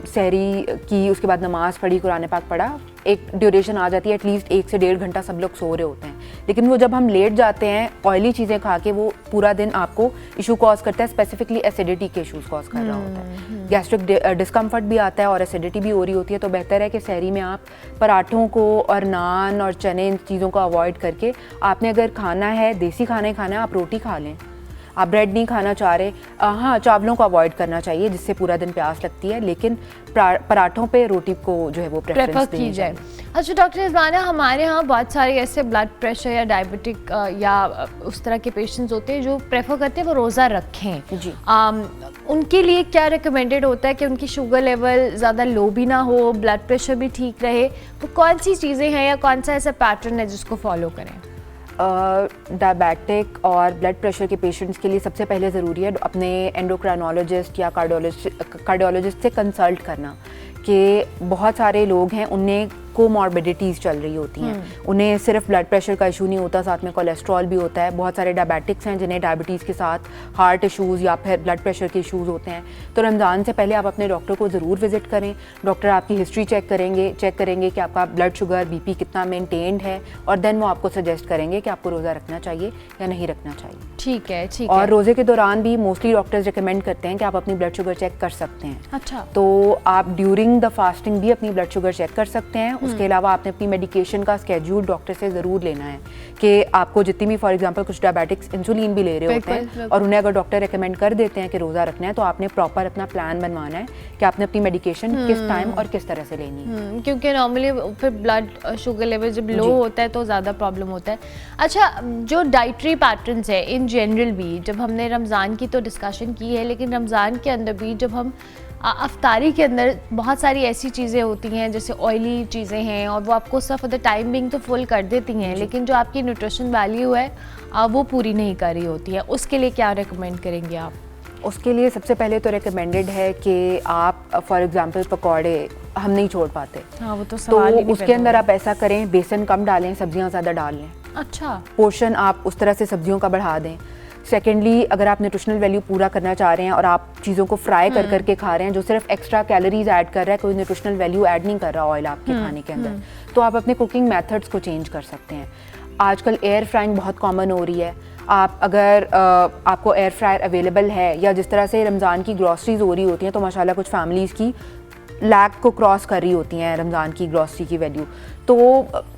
सहरी की, उसके बाद नमाज़ पढ़ी, कुरान पाक पढ़ा, एक ड्यूरेशन आ जाती है, एटलीस्ट 1 से 1.5 घंटा सब लोग सो रहे होते हैं। लेकिन वो जब हम लेट जाते हैं ऑयली चीज़ें खा के, वो पूरा दिन आपको इशू कॉज करता है, स्पेसिफिकली एसिडिटी के इशूज़ कॉज कर रहा होता है। गैस्ट्रिक डिस्कम्फर्ट भी आता है और एसिडिटी भी हो रही होती है। तो बेहतर है कि सहरी में आप पराठों को और नान और चने, इन चीज़ों को अवॉइड करके, आपने अगर खाना है, देसी खाना ही खाना है, आप रोटी खा लें। आप ब्रेड नहीं खाना चाह रहे, हाँ, चावलों को अवॉइड करना चाहिए जिससे पूरा दिन प्यास लगती है, लेकिन पराठों पे रोटी को जो है वो प्रेफर की जाए। अच्छा डॉक्टर रिजवाना, हमारे यहाँ बहुत सारे ऐसे ब्लड प्रेशर या डायबिटिक या उस तरह के पेशेंट्स होते हैं जो प्रेफर करते हैं वो रोज़ा रखें जी। उनके लिए क्या रिकमेंडेड होता है कि उनकी शुगर लेवल ज़्यादा लो भी ना हो, ब्लड प्रेशर भी ठीक रहे, तो कौन सी चीज़ें हैं या कौन सा ऐसा पैटर्न है जिसको फॉलो करें? डायबिटिक और ब्लड प्रेशर के पेशेंट्स के लिए सबसे पहले ज़रूरी है अपने एंडोक्राइनोलॉजिस्ट या कार्डियोलॉजिस्ट से कंसल्ट करना कि बहुत सारे लोग हैं उनमें कोमॉर्बिडिटीज़ चल रही होती हैं, उन्हें सिर्फ ब्लड प्रेशर का इशू नहीं होता, साथ में कोलेस्ट्रॉल भी होता है। बहुत सारे डायबिटिक्स हैं जिन्हें डायबिटीज़ के साथ हार्ट इशूज़ या फिर ब्लड प्रेशर के इशूज़ होते हैं। तो रमज़ान से पहले आप अपने डॉक्टर को ज़रूर विज़िट करें। डॉक्टर आपकी हिस्ट्री चेक करेंगे कि आपका ब्लड शुगर बीपी कितना मेंटेन्ड है, और देन वो आपको सजेस्ट करेंगे कि आपको रोज़ा रखना चाहिए या नहीं रखना चाहिए। ठीक है, ठीक और है। रोज़े के दौरान भी मोस्टली डॉक्टर्स रिकमेंड करते हैं कि आप अपनी ब्लड शुगर चेक कर सकते हैं। अच्छा। तो आप ड्यूरिंग द फास्टिंग भी अपनी ब्लड शुगर चेक कर सकते हैं। उसके अलावा आपने अपनी मेडिकेशन का स्केड्यूल डॉक्टर से ज़रूर लेना है कि आपको जितनी भी, फॉर एग्जांपल कुछ डायबिटिक्स इंसुलिन भी ले रहे होते हैं और उन्हें अगर डॉक्टर रिकमेंड कर देते हैं कि रोज़ा रखना है, तो आपने प्रॉपर अपना प्लान बनवाना है कि आपने अपनी मेडिकेशन किस टाइम और किस तरह से लेनी है। क्योंकि नॉर्मली फिर ब्लड शुगर लेवल जब लो होता है तो ज़्यादा प्रॉब्लम होता है। अच्छा, जो डाइटरी पैटर्न्स है इन जनरल भी, जब हमने रमज़ान की तो डिस्कशन की है, लेकिन रमज़ान के अंदर भी जब हम अफ्तारी के अंदर बहुत सारी ऐसी चीज़ें होती हैं जैसे ऑयली चीज़ें हैं और वो आपको सिर्फ फॉर द टाइम बिंग तो फुल कर देती हैं, लेकिन जो आपकी न्यूट्रिशन वैल्यू है वो पूरी नहीं कर रही होती है। उसके लिए क्या रिकमेंड करेंगे आप? उसके लिए सबसे पहले तो रिकमेंडेड है कि आप फॉर एग्जांपल पकौड़े हम नहीं छोड़ पाते, हाँ वो तो तो सवाल ही नहीं उसके पैदा अंदर होता। आप ऐसा करें, बेसन कम डालें, सब्जियां ज़्यादा डाल लें। अच्छा। पोर्शन आप उस तरह से सब्जियों का बढ़ा दें। सेकेंडली, अगर आप न्यूट्रिशनल वैल्यू पूरा करना चाह रहे हैं और आप चीज़ों को फ्राई कर करके खा रहे हैं जो सिर्फ एक्स्ट्रा कैलोरीज ऐड कर रहा है, कोई न्यूट्रिशनल वैल्यू ऐड नहीं कर रहा ऑयल आपके खाने के अंदर, तो आप अपने कुकिंग मेथड्स को चेंज कर सकते हैं। आजकल एयर फ्राइंग बहुत कॉमन हो रही है। आप अगर आपको एयर फ्रायर अवेलेबल है, या जिस तरह से रमज़ान की ग्रॉसरीज हो रही होती हैं, तो माशाल्लाह कुछ फैमिलीज़ की लाख को क्रॉस कर रही होती हैं रमज़ान की ग्रॉसरी की वैल्यू, तो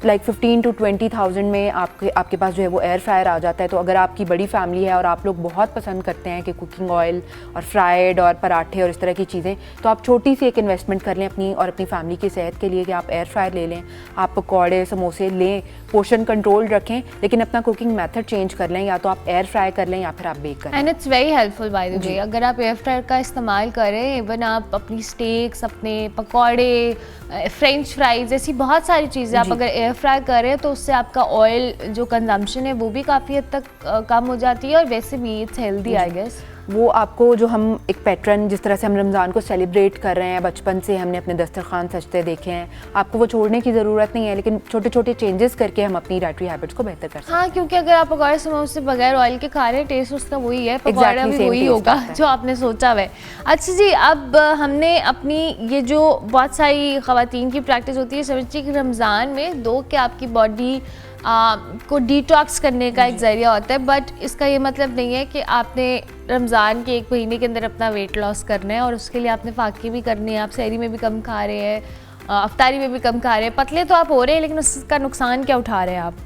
लाइक 15 to 20,000 में आपके पास जो है वो एयर फ्रायर आ जाता है। तो अगर आपकी बड़ी फैमिली है और आप लोग बहुत पसंद करते हैं कि कुकिंग ऑयल और फ्राइड और पराठे और इस तरह की चीज़ें, तो आप छोटी सी एक इन्वेस्टमेंट कर लें अपनी और अपनी फैमिली की सेहत के लिए कि आप एयर फ्रायर ले लें, आप पकौड़े समोसे लें, पोर्शन कंट्रोल रखें, लेकिन अपना कुकिंग मेथड चेंज कर लें, या तो आप एयर फ्राई कर लें या फिर आप बेक करें। And it's very helpful by the way, अगर आप एयर फ्रायर का इस्तेमाल करें, इवन आप अपनी स्टेक्स, अपने पकौड़े, फ्रेंच फ्राइज, ऐसी बहुत सारी चीज़ें आप अगर एयर फ्राई करें तो उससे आपका ऑयल जो कंजम्पशन है वो भी काफ़ी हद तक कम हो जाती है, और वैसे भी इट्स हेल्दी आई गेस। वो आपको, जो हम एक पैटर्न, जिस तरह से हम रमज़ान को सेलिब्रेट कर रहे हैं, बचपन से हमने अपने दस्तरखान सजते देखे हैं, आपको वो छोड़ने की ज़रूरत नहीं है, लेकिन छोटे छोटे चेंजेस करके हम अपनी डाइटरी हैबिट्स को बेहतर कर सकते हैं। हाँ, क्योंकि अगर आप पकौड़े समोसे बगैर ऑयल के खा रहे हैं, टेस्ट उसका वही है, पकौड़ा Exactly भी same वही taste होगा आता है। जो आपने सोचा हुआ है। अच्छा जी, अब हमने अपनी ये जो बहुत सारी ख़वातीन की प्रैक्टिस होती है, समझिए कि रमज़ान में दो कि आपकी बॉडी को डिटॉक्स करने का एक ज़रिया होता है, बट इसका ये मतलब नहीं है कि आपने रमज़ान के एक महीने के अंदर अपना वेट लॉस करना है और उसके लिए आपने फाकी भी करनी है, आप सहरी में भी कम खा रहे हैं, अफ्तारी में भी कम खा रहे हैं, पतले तो आप हो रहे हैं, लेकिन उसका नुकसान क्या उठा रहे हैं आप?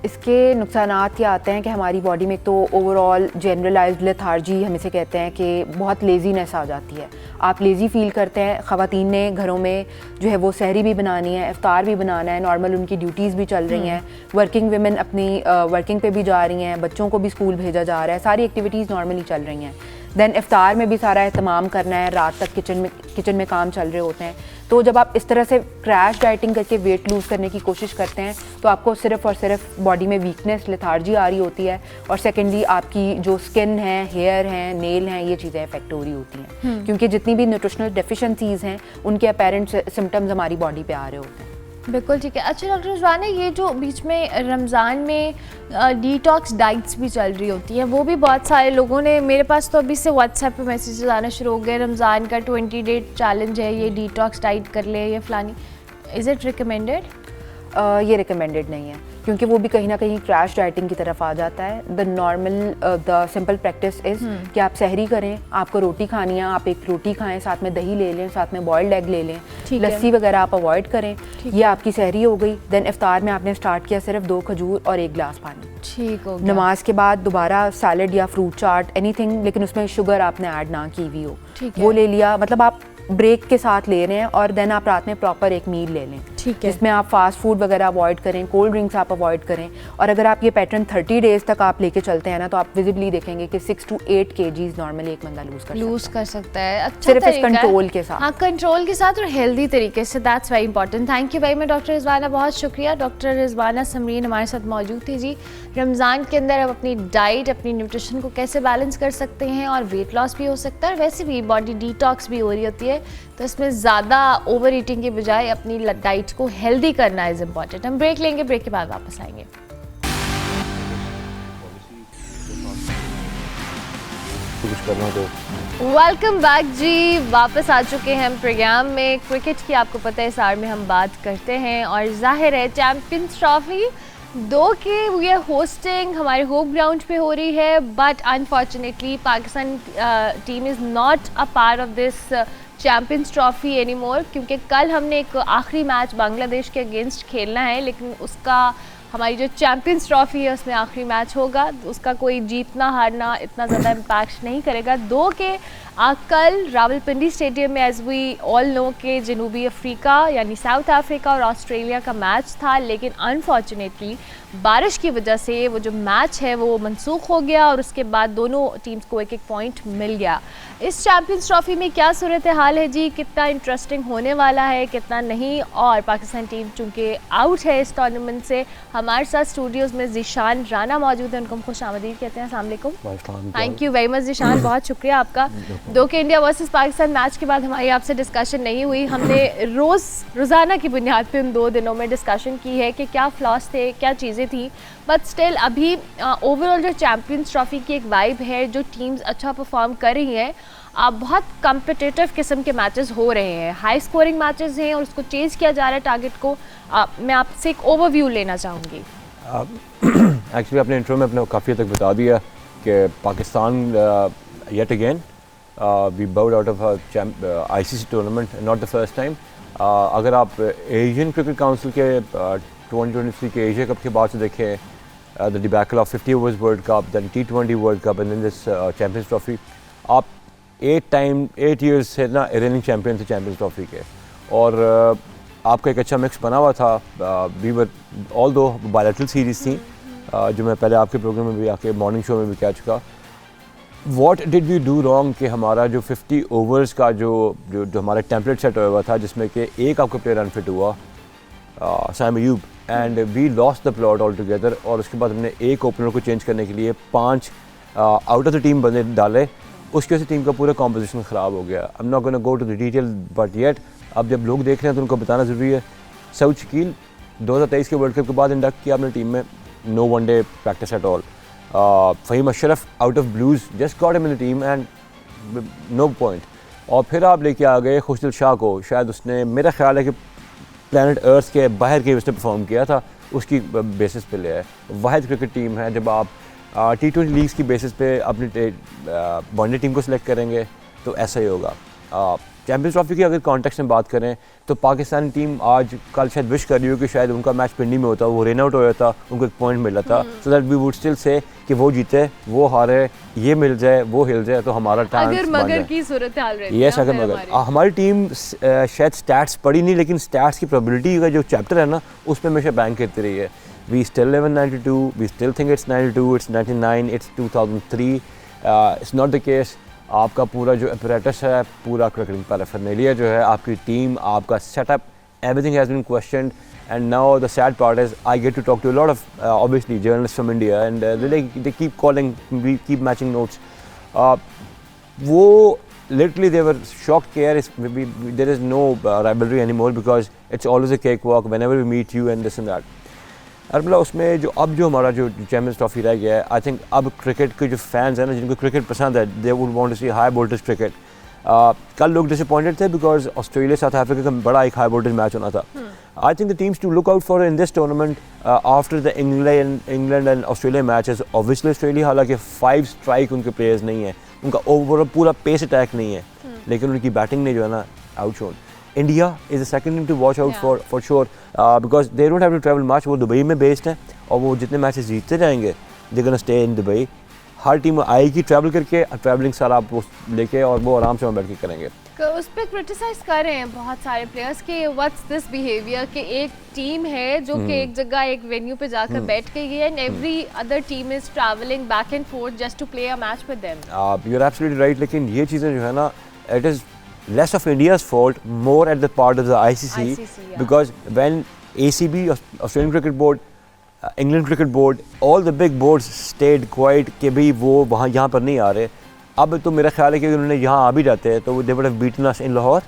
इसके नुकसानात क्या आते हैं कि हमारी बॉडी में तो ओवरऑल जनरलाइज्ड लेथार्जी हम इसे कहते हैं कि बहुत लेज़ीनेस आ जाती है, आप लेज़ी फील करते हैं। ख़वातीन ने घरों में जो है वो सहरी भी बनानी है, इफ्तार भी बनाना है, नॉर्मल उनकी ड्यूटीज़ भी चल रही हैं, वर्किंग विमेन अपनी वर्किंग पे भी जा रही हैं, बच्चों को भी स्कूल भेजा जा रहा है, सारी एक्टिविटीज़ नॉर्मली चल रही हैं। देन इफ्तार में भी सारा एहतमाम करना है, रात तक किचन में काम चल रहे होते हैं। तो जब आप इस तरह से क्रैश डाइटिंग करके वेट लूज़ करने की कोशिश करते हैं, तो आपको सिर्फ और सिर्फ बॉडी में वीकनेस, लेथार्जी आ रही होती है, और सेकेंडली आपकी जो स्किन है, हेयर हैं, नेल हैं, ये चीज़ें अफेक्ट हो रही होती हैं, क्योंकि जितनी भी न्यूट्रिशनल डेफिशिएंसीज़ हैं उनके अपेरेंट सिम्टम्स हमारी बॉडी पे आ रहे होते हैं। बिल्कुल ठीक है। अच्छा डॉक्टर रिजवाना, ये जो बीच में रमज़ान में डिटॉक्स डाइट्स भी चल रही होती हैं, वो भी बहुत सारे लोगों ने, मेरे पास तो अभी से व्हाट्सएप पे मैसेजेस आना शुरू हो गए, रमज़ान का 20 डे चैलेंज है, ये डिटॉक्स डाइट कर ले, ये फलानी, इज़ इट रिकमेंडेड? ये रिकमेंडेड नहीं है, क्योंकि वो भी कहीं ना कहीं क्रैश डाइटिंग की तरफ आ जाता है। द सिंपल प्रैक्टिस इज़ कि आप सहरी करें, आपको रोटी खानी है, आप एक रोटी खाएं, साथ में दही ले लें, साथ में बॉइल्ड एग ले लें, लस्सी वगैरह आप अवॉइड करें, ये आपकी सहरी हो गई। देन इफ्तार में आपने स्टार्ट किया सिर्फ 2 खजूर और 1 गिलास पानी, ठीक हो गया। नमाज के बाद दोबारा सैलड या फ्रूट चाट, एनीथिंग, लेकिन उसमें शुगर आपने ऐड ना की हुई हो, वो ले लिया, मतलब आप ब्रेक के साथ ले रहे हैं, और देन आप रात में प्रॉपर एक मील ले लें। ठीक है। जिसमें आप फास्ट फूड वगैरह अवॉइड करें, कोल्ड ड्रिंक्स आप अवॉइड करें। और अगर आप ये पैटर्न 30 डेज़ तक आप लेके चलते हैं ना, तो आप विजिबली देखेंगे कि 6 to 8 kgs नॉर्मली एक बंदा लूज़ कर सकता है। अच्छा सिर्फ इस तरीका है। कंट्रोल के साथ। हाँ, कंट्रोल के साथ और हेल्दी तरीके से। That's very important. Thank you very much doctor Rizwana, बहुत शुक्रिया। डॉक्टर रिजवाना समरीन हमारे साथ मौजूद थी जी। रमज़ान के अंदर हम अपनी डाइट, अपनी न्यूट्रिशन को कैसे बैलेंस कर सकते हैं, और वेट लॉस भी हो सकता है और वैसे भी बॉडी डिटॉक्स भी हो रही होती है, तो इसमें ज़्यादा ओवर ईटिंग के बजाय अपनी डाइट को हेल्दी करना इज़ इम्पॉर्टेंट। हम ब्रेक लेंगे, ब्रेक के बाद वापस आएंगे। कुछ करना तो वेलकम बैक जी, वापस आ चुके हैं हम प्रोग्राम में। क्रिकेट की आपको पता है इस आवर में हम बात करते हैं, और जाहिर है चैम्पियंस ट्रॉफी 2 के ये होस्टिंग हमारे होम ग्राउंड पे हो रही है, but unfortunately Pakistan team is not a part of this Champions trophy any more, क्योंकि कल हमने एक आखिरी मैच बांग्लादेश के अगेंस्ट खेलना है, लेकिन उसका हमारी जो चैम्पियंस ट्रॉफी है उसमें आखिरी मैच होगा, उसका कोई जीतना हारना इतना ज़्यादा इम्पैक्ट नहीं करेगा। 2 के कल रावलपिंडी स्टेडियम में, एज वी ऑल नो, के जनूबी अफ्रीका यानी साउथ अफ्रीका और ऑस्ट्रेलिया का मैच था, लेकिन अनफॉर्चुनेटली बारिश की वजह से वो जो मैच है वो मनसूख हो गया, और उसके बाद दोनों टीम्स को एक पॉइंट मिल गया। इस चैम्पियंस ट्रॉफी में क्या सूरत हाल है जी, कितना इंटरेस्टिंग होने वाला है, कितना नहीं, और पाकिस्तान टीम चूँकि आउट है इस टूर्नामेंट से। हमारे साथ स्टूडियोज़ में ज़ीशान राना मौजूद है, उनको हम खुशामदीद कहते हैं। अस्सलाम वालेकुम। Thank you very much Zeeshan, बहुत शुक्रिया आपका। 2 के इंडिया वर्सेस पाकिस्तान मैच के बाद हमारी आपसे डिस्कशन नहीं हुई। हमने रोज़ाना की बुनियाद पे उन 2 दिनों में डिस्कशन की है कि क्या फ्लॉस थे, क्या चीज़ें थी, बट स्टिल अभी ओवरऑल जो चैम्पियंस ट्रॉफी की एक वाइब है, जो टीम्स अच्छा परफॉर्म कर रही हैं, बहुत कम्पिटिटिव किस्म के मैचेस हो रहे हैं, हाई स्कोरिंग मैचेस हैं, और उसको चेज़ किया जा रहा है टारगेट को। मैं आपसे एक ओवरव्यू लेना चाहूँगी। एक्चुअली आपने इंट्रो में अपने काफ़ी हद तक बता दिया कि Pakistan yet again we bowed out of ICC tournament, not the first time. अगर आप एशियन क्रिकेट काउंसिल के 2023 के एशिया कप के बाद से देखें, the debacle of 50 overs World Cup, then T20 World Cup, and then this Champions Trophy, आप 8 ईयर्स से ना रिनिंग चैम्पियन थे चैम्पियंस ट्रॉफी के, और आपका एक अच्छा मिक्स बना हुआ था। वी वर ऑल दो बायलैटरल सीरीज़ थी, जो मैं पहले आपके प्रोग्राम में भी आके मॉर्निंग शो में भी कह चुका। What did we do wrong कि हमारा जो 50 ओवर्स का जो हमारा टेम्पलेट सेट हुआ था, जिसमें कि एक आपका प्लेयर अनफिट हुआ, Saim Ayub, and we lost the plot all together, और उसके बाद हमने एक ओपनर को चेंज करने के लिए 5 आउट ऑफ द टीम बंदे डाले, उसकी वजह से टीम का पूरा कॉम्पोजिशन ख़राब हो गया। I am not gonna go to the detail but yet, अब जब लोग देख रहे हैं तो उनको बताना ज़रूरी है। सऊद शकील 2023 के वर्ल्ड कप के बाद इंडक्ट किया अपनी टीम में, no one day practice at all. Fahim Ashraf out of blues, just got him in the team and no point. और फिर आप लेके आ गए खुशदिल शाह को, शायद उसने, मेरा ख्याल है कि प्लानट अर्थ के बाहर के उसने परफॉर्म किया था, उसकी बेसिस पे लिया है। वाहिद क्रिकेट टीम है, जब आप T20 लीग्स की बेसिस पे अपनी वनडे टीम को सिलेक्ट करेंगे तो ऐसा ही होगा। चैम्पियंस ट्रॉफी की अगर कॉन्टेक्स्ट में बात करें तो पाकिस्तानी टीम आज कल शायद विश कर रही हो कि शायद उनका मैच पिंडी में होता, वो रन आउट हो जाता, उनको एक पॉइंट मिल जाता, so that we would still say कि वो जीते, वो हारे, ये मिल जाए, वो हिल जाए, तो हमारा अगर मगर की सूरत हाल रहती है। अगर मगर हमारी टीम शायद स्टैट्स पढ़ी नहीं, लेकिन स्टैट्स की प्रोबेबिलिटी का जो चैप्टर है ना, उस पर हमेशा बैंक करती रही है। We still live in 92, we still think it's 92, it's 99, it's 2003, it's not the case। आपका पूरा जो apparatus है, पूरा क्रिकेटिंग पैराफर्नेलिया जो है, आपकी टीम, आपका setup, everything has been questioned, and now the sad part is I get to talk to a lot of obviously journalists from India, and they keep calling, we keep matching notes. वो literally they were shocked कि there is no rivalry anymore because it's always a cakewalk whenever we meet you and this and that। अरबला उसमें जो अब जो हमारा जो चैम्पियंस ट्रॉफी रह गया है, आई थिंक अब क्रिकेट के जो फैंस हैं ना, जिनको क्रिकेट पसंद है, they would want to see high voltage cricket. कल लोग डिसअपॉइंटेड थे बिकॉज ऑस्ट्रेलिया साउथ अफ्रीका का बड़ा एक हाई वोल्टेज मैच होना था। I think the teams to look out for in this tournament after the England and Australia matches, obviously Australia हालांकि 5 स्ट्राइक उनके प्लेयर्स नहीं है, उनका ओवरऑल पूरा पेस अटैक नहीं है, लेकिन उनकी बैटिंग ने जो है ना आउटशोन। India is the second team to watch out for sure because they don't have to travel much। वो दुबई में बेस्ड हैं और वो जितने मैचेस जीतते जाएंगे they're gonna stay in Dubai. Her team आएगी ट्रैवल करके, ट्रैवलिंग सारा आप लेके, और वो आराम से वहाँ बैठ के करेंगे। उस पर क्रिटिसाइज कर रहे हैं बहुत सारे प्लेयर्स कि व्हाट्स दिस बिहेवियर कि एक टीम है जो कि एक जगह एक वेन्यू पे जाकर बैठ गई है and every other team is travelling back and forth just to play a match with them. You are absolutely right, लेकिन ये चीज़ें जो है ना, it is less of India's fault, more at the part of the ICC, yeah. because when ACB, Australian Cricket Board, England Cricket Board, all the big boards stayed quiet कि भाई वो वहाँ यहाँ पर नहीं आ रहे। अब तो मेरा ख्याल है कि उन्होंने यहाँ आ भी जाते हैं तो they would have beaten us in Lahore।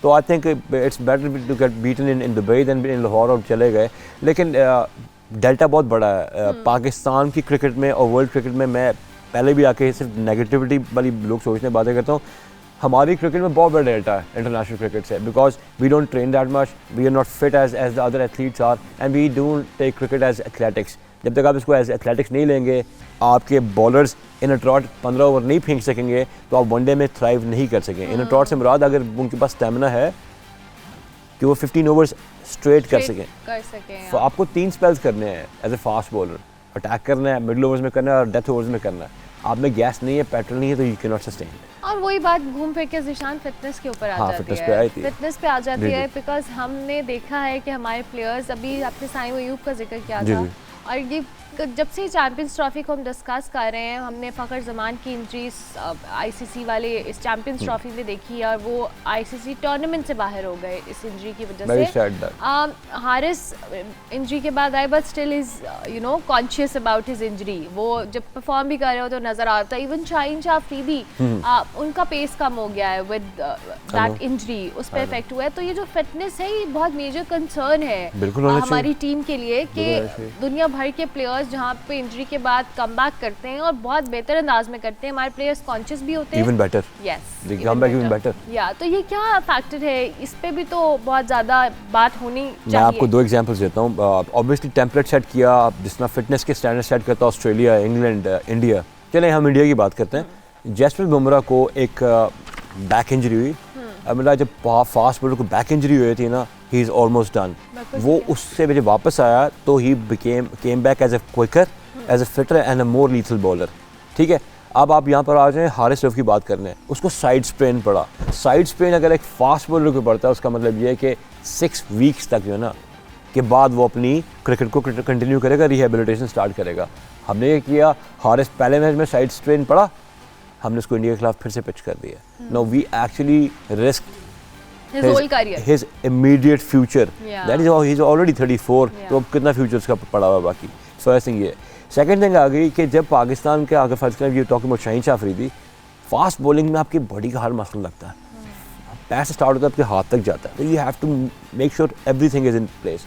तो I think it's better to get beaten in Dubai than in Lahore, और चले गए। लेकिन डेल्टा बहुत बड़ा है पाकिस्तान की क्रिकेट में और वर्ल्ड क्रिकेट में। मैं पहले भी आके सिर्फ नेगेटिविटी वाली लोग सोचने बातें करता हूँ। हमारी क्रिकेट में बहुत बड़ा डेल्टा है इंटरनेशनल क्रिकेट से, because we don't train that much, we are not fit as the other athletes are, and we don't take cricket as athletics. जब तक आप इसको एज एथलेटिक्स नहीं लेंगे, आपके bowlers in a trot 15 over नहीं फेंक सकेंगे तो आप वनडे में थ्राइव नहीं कर सकेंगे। इन अ ट्रॉट से मुराद अगर उनके पास स्टेमिना है कि वो 15 ओवर्स स्ट्रेट कर सकें तो आपको 3 स्पेल्स करने हैं as a fast bowler. Attack करना है, मिडल ओवर्स में करना है और डेथ ओवर्स में करना है। आप में गैस नहीं है, पेट्रोल नहीं है, तो यू कैन नॉट सस्टेन। और वही बात घूम फिर के ज़ीशान फिटनेस के ऊपर आ जाती है, फिटनेस पे आ जाती है, बिकॉज हमने देखा है कि हमारे प्लेयर्स, अभी आपने साइम अयूब का जिक्र किया था, और ये जब से चैंपियंस ट्रॉफी को हम डिस्कस कर रहे हैं, हमने फ़खर जमान की इंजरी आईसीसी वाले इस चैंपियंस ट्रॉफी में देखी है और वो आईसीसी टूर्नामेंट से बाहर हो गए इस इंजरी की वजह से। हारिस इंजरी के बाद आए but still is you know conscious about his injury. वो जब परफॉर्म भी कर रहे हो तो नज़र आता है। इवन शाहीन शाह अफरीदी उनका पेस कम हो गया है विद दैट इंजरी, उस पर इफेक्ट हुआ है। तो ये जो फिटनेस है ये बहुत मेजर कंसर्न है हमारी टीम के लिए कि दुनिया भर के प्लेयर्स जहाँ पे इंजरी के बाद कम बैक करते हैं और बहुत बेहतर अंदाज में करते हैं, हमारे प्लेयर्स कॉन्शियस भी होते हैं, even better, yes they come back even better. या तो ये क्या फैक्टर है, इस पे भी तो बहुत ज़्यादा बात होनी चाहिए। मैं आपको 2 एग्जांपल्स देता हूँ। ऑब्वियसली टेम्पलेट सेट किया, जिस तरह फिटनेस के स्टैंडर्ड सेट करता ऑस्ट्रेलिया, इंग्लैंड, इंडिया। चलें हम इंडिया की बात करते हैं। जसप्रीत बुमराह को एक बैक इंजरी हुई। मतलब जब फास्ट बॉलर को बैक इंजरी हुई थी ना, ही इज़ ऑलमोस्ट डन। वो उससे जब वापस आया तो he came back as a quicker, as a fitter and a more lethal bowler. ठीक है, अब आप यहाँ पर आ जाएँ हारिस रऊफ की बात करने। उसको साइड स्प्रेन पड़ा। साइड स्प्रेन अगर एक फास्ट बॉलर को पड़ता है उसका मतलब ये है कि 6 वीक्स तक जो है ना के बाद वो अपनी क्रिकेट को कंटिन्यू करेगा, रिहेबिलिटेशन स्टार्ट करेगा। हमने ये किया, हारिस पहले मैच में साइड स्प्रेन पड़ा, हमने उसको इंडिया के खिलाफ फिर से पिच कर दिया। Now we actually risk his whole career, his immediate future, that is how he's already 34, तो अब कितना फ्यूचर उसका पड़ा हुआ बाकी। फर्स्ट थिंग ये। सेकंड थिंग आ गई कि जब पाकिस्तान के आगे फर्स्ट करें, ये talking about Shaheen Shah Afridi, fast bowling में आपकी बॉडी का हर मसला लगता है। पैर से स्टार्ट होता है, आपके हाथ तक जाता है, तो you have to make sure everything is in place.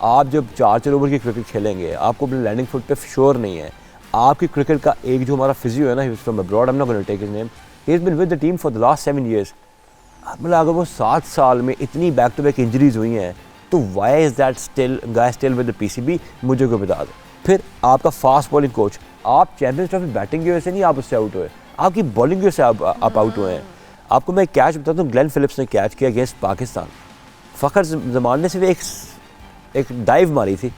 आप जब 4 ओवर की क्रिकेट खेलेंगे, आपको अपने लैंडिंग फुट पे श्योर नहीं है। आपकी क्रिकेट का एक जो हमारा फिजियो है ना, he was from abroad, I am not going to take his name, he has been with the team for the last 7 years। मतलब अगर वो 7 साल में इतनी बैक टू बैक इंजरीज हुई हैं तो why is that still with the PCB, मुझे को बता दो। फिर आपका फास्ट बॉलिंग कोच, आप चैंपियंस ट्रॉफी बैटिंग की वजह से नहीं आप उससे आउट हुए, आपकी बॉलिंग की वजह से आप आउट हुए हैं। आपको मैं कैच बताता हूँ, ग्लेन फिलिप्स ने कैच किया अगेंस्ट पाकिस्तान। फ़खर जमान ने सिर्फ एक डाइव मारी थी,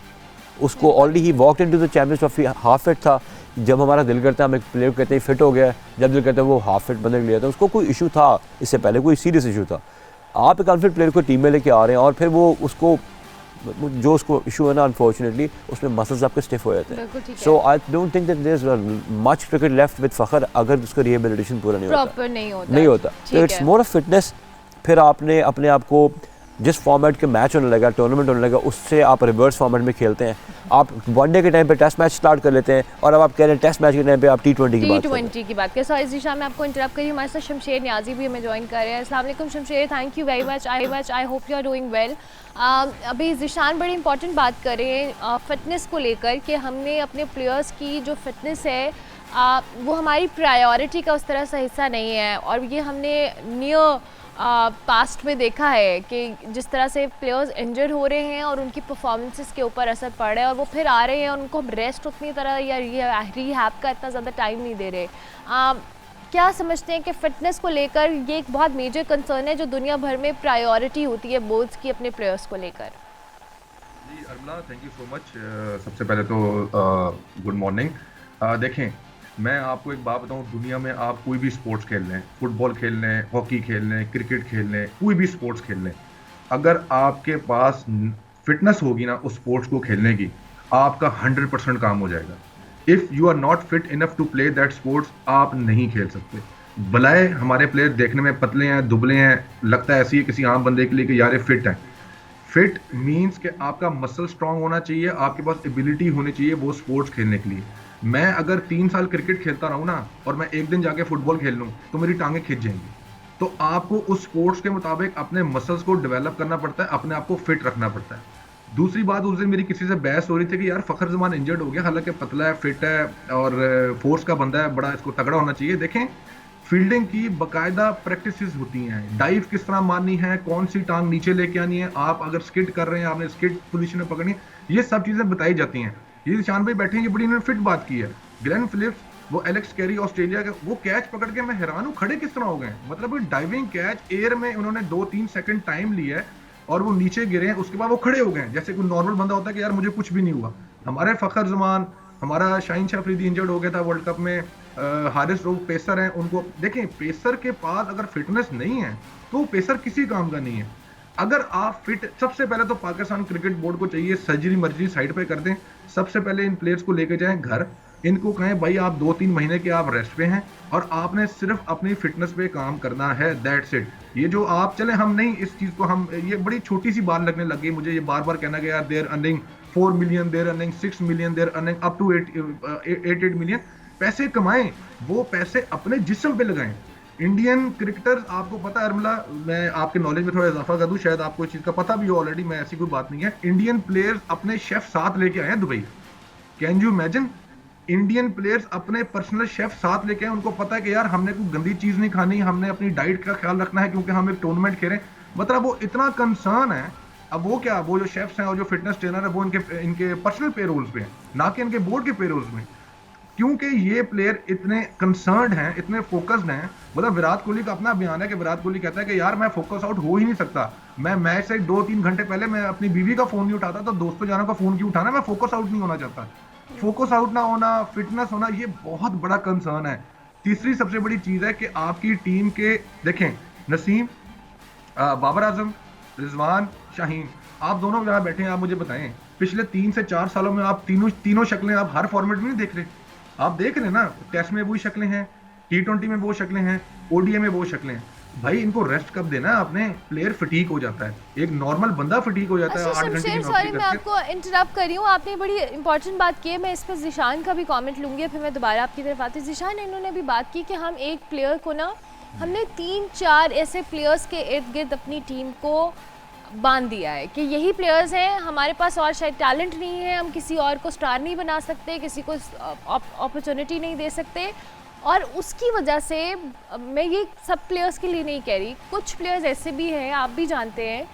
उसको already he walked into the champions trophy, half fit था। जब हमारा दिल करता है हम एक प्लेयर को कहते हैं फिट हो गया, जब दिल करता है वो हाफ फिट बंदे लिया था, उसको कोई इशू था इससे पहले, कोई सीरियस इशू था। आप एक अनफिट प्लेयर को टीम में लेके आ रहे हैं और फिर वो उसको जो उसको इशू है ना, अनफॉर्चुनेटली उसमें मसल्स आपके स्टिफ हो जाते हैं। So I don't think that there is much cricket left with Fakhar अगर उसका रिहेबिलिटेशन पूरा नहीं होता। तो इट्स मोर ऑफ फिटनेस। फिर आपने अपने आप को जिस फॉर्मेट के मैच होने लगा, टूर्नामेंट होने लगा, उससे आप रिवर्स फॉर्मेट में खेलते हैं। आप वनडे के टाइम पे टेस्ट मैच स्टार्ट कर लेते हैं और अब आप कह रहे हैं टेस्ट मैच के टाइम पे आप T20 की बात करें। सो इस दिशा में आपको इंटरप्ट करिए, हमारे साथ शमशेर नियाजी भी हमें ज्वाइन कर रहे हैं। अस्सलाम वालेकुम Shamsher, thank you very much, I hope you are doing well. अभी ज़ीशान बड़ी इंपॉर्टेंट बात कर रहे हैं फ़िटनेस को लेकर कि हमने अपने प्लेयर्स की जो फिटनेस है वो हमारी प्रायोरिटी का उस तरह से हिस्सा नहीं है, और ये हमने नियर पास्ट में देखा है कि जिस तरह से प्लेयर्स इंजर्ड हो रहे हैं और उनकी परफॉर्मेंसेस के ऊपर असर पड़ रहा है, और वो फिर आ रहे हैं और उनको हम रेस्ट उतनी तरह या रिहैब का इतना ज़्यादा टाइम नहीं दे रहे। क्या समझते हैं कि फ़िटनेस को लेकर ये एक बहुत मेजर कंसर्न है जो दुनिया भर में प्रायोरिटी होती है बोर्ड्स की अपने प्लेयर्स को लेकर? जी अरमला, थैंक यू सो मच। सबसे पहले तो गुड मॉर्निंग। देखें, मैं आपको एक बात बताऊं, दुनिया में आप कोई भी स्पोर्ट्स खेल लें, फुटबॉल खेल लें, हॉकी खेल लें, क्रिकेट खेल लें, कोई भी स्पोर्ट्स खेल लें, अगर आपके पास फिटनेस होगी ना उस स्पोर्ट्स को खेलने की, आपका 100% काम हो जाएगा। If you are not fit enough to play that sports, आप नहीं खेल सकते। भले हमारे प्लेयर देखने में पतले हैं, दुबले हैं, लगता है ऐसी है किसी आम बंदे के लिए कि यार ये फिट है। फिट मीन्स कि आपका मसल स्ट्रांग होना चाहिए, आपके पास एबिलिटी होनी चाहिए वो स्पोर्ट्स खेलने के लिए। मैं अगर 3 साल क्रिकेट खेलता रहूँ ना और मैं एक दिन जाके फुटबॉल खेल लूँ तो मेरी टांगें खिंच जाएंगी। तो आपको उस स्पोर्ट्स के मुताबिक अपने मसल्स को डेवलप करना पड़ता है, अपने आप को फिट रखना पड़ता है। दूसरी बात, उस दिन मेरी किसी से बहस हो रही थी कि यार फ़खर जमान इंजर्ड हो गया, हालांकि पतला है, फिट है और फोर्स का बंदा है, बड़ा इसको तगड़ा होना चाहिए। देखें, फील्डिंग की बाकायदा प्रैक्टिसेस होती हैं, डाइव किस तरह मारनी है, कौन सी टांग नीचे लेके आनी है, आप अगर स्किड कर रहे हैं आपने स्किड पोजीशन में पकड़नी है, ये सब चीज़ें बताई जाती हैं। ये शान भाई बैठे हैं, ये बड़ी इन्होंने फिट बात की है। ग्लेन फिलिप्स, वो एलेक्स कैरी ऑस्ट्रेलिया का, वो कैच पकड़ के मैं हैरान हूँ, खड़े किस तरह हो गए। मतलब डाइविंग कैच एयर में उन्होंने 2-3 सेकंड टाइम लिया है और वो नीचे गिरे हैं, उसके बाद वो खड़े हो गए जैसे कोई नॉर्मल बंदा होता है कि यार मुझे कुछ भी नहीं हुआ। हमारे फ़खर जमान, हमारा शाहीन शाह अफरीदी इंजर्ड हो गया था वर्ल्ड कप में, हारिस रोफ पेसर हैं, उनको देखें, पेसर के पास अगर फिटनेस नहीं है तो पेसर किसी काम का नहीं है। अगर आप फिट, सबसे पहले तो पाकिस्तान क्रिकेट बोर्ड को चाहिए सर्जरी मर्जरी साइड पे कर दें, सबसे पहले इन प्लेयर्स को लेके जाएं घर, इनको कहें भाई आप 2-3 महीने के आप रेस्ट पे हैं और आपने सिर्फ अपनी फिटनेस पे काम करना है, दैट्स इट। ये जो आप चले, हम नहीं, इस चीज़ को हम, ये बड़ी छोटी सी बात लगने लग गई मुझे, ये बार बार कहना कि यार they're earning 4 million, they're earning 6 million, they're earning up to 8 million. पैसे कमाएं, वो पैसे अपने जिस्म पे लगाएं। इंडियन क्रिकेटर्स, आपको पता है अरमला, मैं आपके नॉलेज में थोड़ा इजाफा कर दूं, शायद आपको इस चीज़ का पता भी हो ऑलरेडी, मैं ऐसी कोई बात नहीं है, इंडियन प्लेयर्स अपने शेफ साथ लेके आए हैं Dubai. Can you imagine, Indian players अपने पर्सनल शेफ साथ लेके आए, उनको पता है कि यार हमने कोई गंदी चीज़ नहीं खानी, हमने अपनी डाइट का ख्याल रखना है क्योंकि हम एक टूर्नामेंट खेल रहे हैं। मतलब वो इतना कंसर्न है। अब वो क्या, वो जो शेफ्स हैं और जो फिटनेस ट्रेनर है वो इनके पर्सनल पेरोल्स पे हैं, ना कि इनके बोर्ड के पेरोल्स में, क्योंकि ये प्लेयर इतने कंसर्न्ड हैं, इतने फोकस्ड हैं। मतलब विराट कोहली का अपना बयान है कि विराट कोहली कहता है कि यार मैं फोकस आउट हो ही नहीं सकता, मैं मैच से 2-3 घंटे पहले मैं अपनी बीवी का फ़ोन नहीं उठाता, तो दोस्तों जाना का फ़ोन क्यों उठाना, मैं फोकस आउट नहीं होना चाहता। फोकस आउट ना होना, फिटनेस होना, ये बहुत बड़ा कंसर्न है। तीसरी सबसे बड़ी चीज़ है कि आपकी टीम के, देखें, नसीम, बाबर आजम, रिजवान, शाहीन, आप दोनों यहाँ बैठे हैं, आप मुझे बताएं पिछले 3 से 4 सालों में आप तीनों शक्लें आप हर फॉर्मेट में नहीं देख रहे। आप देख रहे हैं ना, टेस्ट में वो शक्लें हैं, T20 में वो शक्लें हैं, ODI में वो शक्लें हैं। भाई इनको रेस्ट कब देना है आपने, प्लेयर फटीक हो जाता है, एक नॉर्मल बंदा फटीक हो जाता है 8 घंटे की नौकरी सॉरी मैं करके। आपको इंटरप्ट कर रही हूँ, आपने बड़ी इंपॉर्टेंट बात की है, मैं इस पर जिशान का भी कमेंट लूँगी, फिर मैं दोबारा आपकी तरफ आती हूँ। जिशान, इन्होंने भी बात की कि हम एक प्लेयर को ना, हमने 3-4 ऐसे प्लेयर्स के इर्द गिर्द अपनी टीम को बांध दिया है कि यही प्लेयर्स हैं, हमारे पास और शायद टैलेंट नहीं है, हम किसी और को स्टार नहीं बना सकते, किसी को अपॉर्चुनिटी नहीं दे सकते। और उसकी वजह से, मैं ये सब प्लेयर्स के लिए नहीं कह रही, कुछ प्लेयर्स ऐसे भी हैं, आप भी जानते हैं,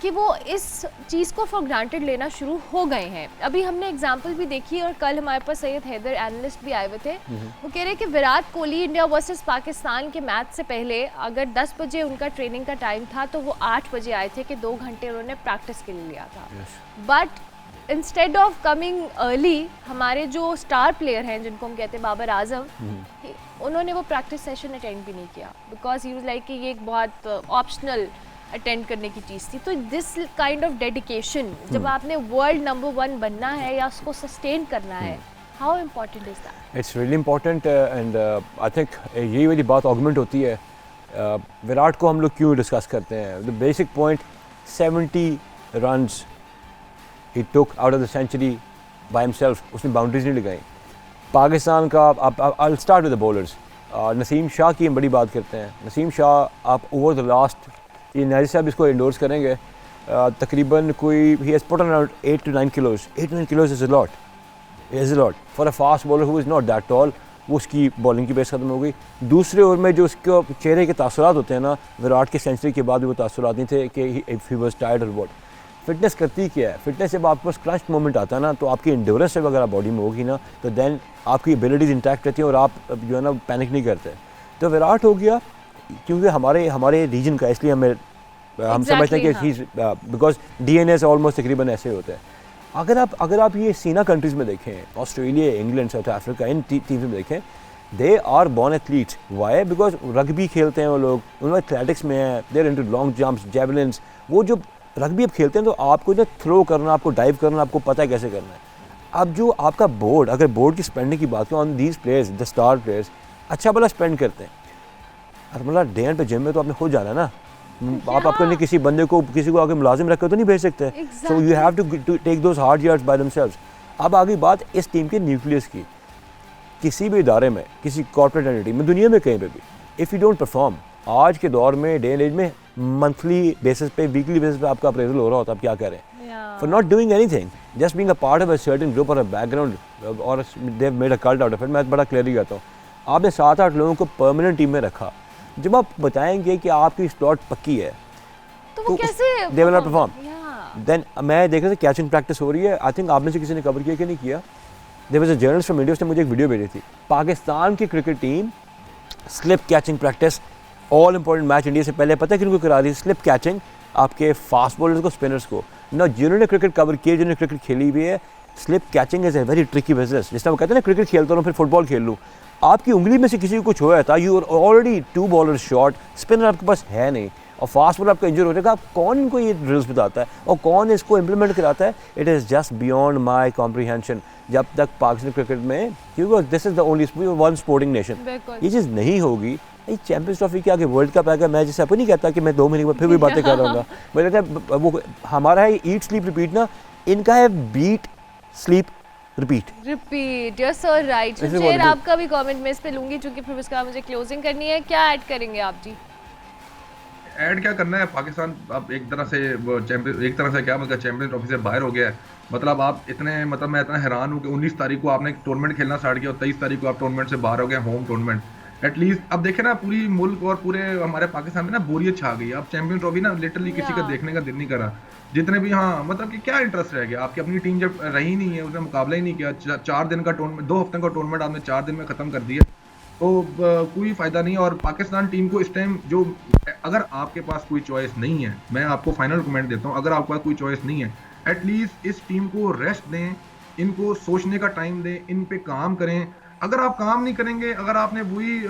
कि वो इस चीज़ को फॉर ग्रांटेड लेना शुरू हो गए हैं। अभी हमने एग्जांपल भी देखी और कल हमारे पास सैयद हैदर एनालिस्ट भी आए हुए थे, वो कह रहे कि विराट कोहली इंडिया वर्सेस पाकिस्तान के मैच से पहले अगर 10 बजे उनका ट्रेनिंग का टाइम था तो वो 8 बजे आए थे कि 2 घंटे उन्होंने प्रैक्टिस के लिए लिया था। But instead of coming early, हमारे जो स्टार प्लेयर हैं जिनको हम कहते हैं बाबर आजम, उन्होंने वो प्रैक्टिस सेशन अटेंड भी नहीं किया, बिकॉज ही वाज लाइक कि ये एक बहुत ऑप्शनल अटेंड करने की चीज़ थी। तो दिस काइंड ऑफ डेडिकेशन, जब आपने वर्ल्ड नंबर 1 बनना है या उसको सस्टेन करना है, how important is that? It's really important and I think यही वाली बात आर्गुमेंट होती है। विराट को हम लोग क्यों डिस्कस करते हैं, द बेसिक पॉइंट, 70 रन्स ही took out of the century by himself, उसने बाउंड्रीज नहीं लगाई। पाकिस्तान का, I start with the bowlers. Naseem Shah की हम बड़ी बात करते हैं। नसीम शाह, आप ओवर द लास्ट, ये नाजिर साहब इसको इंडोर्स करेंगे, तकरीबन कोई he has put on around 8 to 9 kilos. 8 to 9 kilos is a lot. Is a lot for a fast bowler who is not that tall. वो उसकी बॉलिंग की बेस ख़त्म हो गई। दूसरे ओवर में जो उसके चेहरे के तासुरात होते हैं ना, विराट के सेंचुरी के बाद भी वो तासुरात नहीं थे कि इफ़ ही वाज टायर्ड और व्हाट। फिटनेस करती क्या है, फिटनेस जब आपके पास क्रंच मोमेंट आता है ना, तो आपकी इंड्योरेंस जब अगर बॉडी में होगी ना, तो देन आपकी एबिलिटीज इंटैक्ट रहती हैं और आप जो है ना पैनिक नहीं करते। तो विराट हो गया क्योंकि हमारे रीजन का, इसलिए हम समझते हैं कि बिकॉज DNA से ऑलमोस्ट तकरीबन ऐसे होते हैं। अगर आप ये सीना कंट्रीज़ में देखें, ऑस्ट्रेलिया, इंग्लैंड, साउथ अफ्रीका, इन टीम्स में देखें, they are born athletes. Why? Because rugby खेलते हैं वो लोग, उनमें एथलेटिक्स में है, there into long jumps, javelins. वो जो रग्बी आप खेलते हैं तो आपको जो थ्रो करना, आपको डाइव करना, आपको पता है कैसे करना है। अब जो आपका बोर्ड, अगर बोर्ड की स्पेंडिंग की बात करें on these players, the star players, अच्छा भला स्पेंड करते हैं। मतलब डे एंड पे जिम में तो आपने खुद जाना है ना, आप अपने किसी बंदे को, किसी को आगे मुलाजिम रख कर तो नहीं भेज सकते। So you have to take those hard yards by themselves. अब आगे बात इस टीम के न्यूक्लियस की। किसी भी इदारे में, किसी कॉर्पोरेट एंटिटी में, दुनिया में कहीं पे भी, इफ़ यू डोंट परफॉर्म, आज के दौर में, डे एंड एज में, मंथली बेसिस पे, वीकली बेसिस पे आपका अप्रेजल हो रहा होता है, आप क्या करें? For not doing anything, just being a part of a certain group or a background, or they've made a cult out of it। मैं बड़ा क्लियरली कहता हूँ, आपने 7-8 लोगों को परमानेंट टीम में रखा, जब आप बताएंगे कि आपकी स्लॉट पक्की है तो वो कैसे they will not perform. Then मैं देख रहा था कैचिंग प्रैक्टिस हो रही है, आई थिंक आप में से किसी ने कवर किया कि नहीं किया। There was a journalist from India, उसने मुझे एक वीडियो भेजी थी, पाकिस्तान की cricket team slip catching practice, all important match India से पहले पता है किनको करा रही है? स्लिप कैचिंग आपके फास्ट बॉलर्स को, स्पिनर्स को ना, जिन्होंने क्रिकेट कवर किया, जिन्होंने क्रिकेट खेली हुई है। Slip catching is a very tricky business. जिस तरह वो कहते हैं ना, क्रिकेट खेलता हूँ फिर फुटबॉल खेल लूँ, आपकी उंगली में से किसी को कुछ हुआ था, you are already 2 bowler shot, spinner आपके पास है नहीं, और फास्ट बॉलर आपका इंजर हो जाएगा। कौन इनको ये ड्रिल्स बताता है और कौन इसको इम्प्लीमेंट कराता है? It is just beyond my comprehension. जब तक पाकिस्तान क्रिकेट में, क्योंकि this is the only one sporting nation, ये चीज़ नहीं होगी, ये चैंपियंस ट्रॉफी के आगे वर्ल्ड कप आएगा, मैं जैसे आपको नहीं कहता कि मैं 2 महीने बाद फिर भी बातें कर रहा हूँ। मुझे लगता है वो हमारा है ईट स्लीप रिपीट ना, इनका है beat sleep repeat. You are so right. Shamsher, आपका भी कमेंट मैं इस पे लूंगी क्योंकि फिर उसके बाद मुझे क्लोजिंग करनी है। क्या ऐड करेंगे आप जी? ऐड क्या करना है, पाकिस्तान अब एक तरह से क्या मतलब चैंपियन ट्रॉफी से बाहर हो गया है। मतलब आप इतने, मतलब मैं इतना हैरान हूँ कि 19 तारीख को आपने टूर्नामेंट खेलना स्टार्ट किया और 23 तारीख को आप टूर्नामेंट से बाहर हो गए, होम टूर्नामेंट। एटलीस्ट अब देखे ना, पूरी मुल्क और पूरे हमारे पाकिस्तान में ना बोरियत छा गई। अब चैंपियन ट्रॉफी ना लिटरली किसी का देखने का दिल नहीं करा। जितने भी, हाँ मतलब कि क्या इंटरेस्ट रह गया आपकी? अपनी टीम जब रही नहीं है, उसने मुकाबला ही नहीं किया, 4 दिन का टूर्नामेंट, 2 हफ्ते का टूर्नामेंट आपने 4 दिन में खत्म कर दिया, तो कोई फ़ायदा नहीं। और पाकिस्तान टीम को इस टाइम जो, अगर आपके पास कोई चॉइस नहीं है, मैं आपको फाइनल कमेंट देता हूँ, अगर आपके पास कोई चॉइस नहीं है, एटलीस्ट इस टीम को रेस्ट दें, इनको सोचने का टाइम दें, इन पे काम करें। अगर आप काम नहीं करेंगे, अगर आपने वही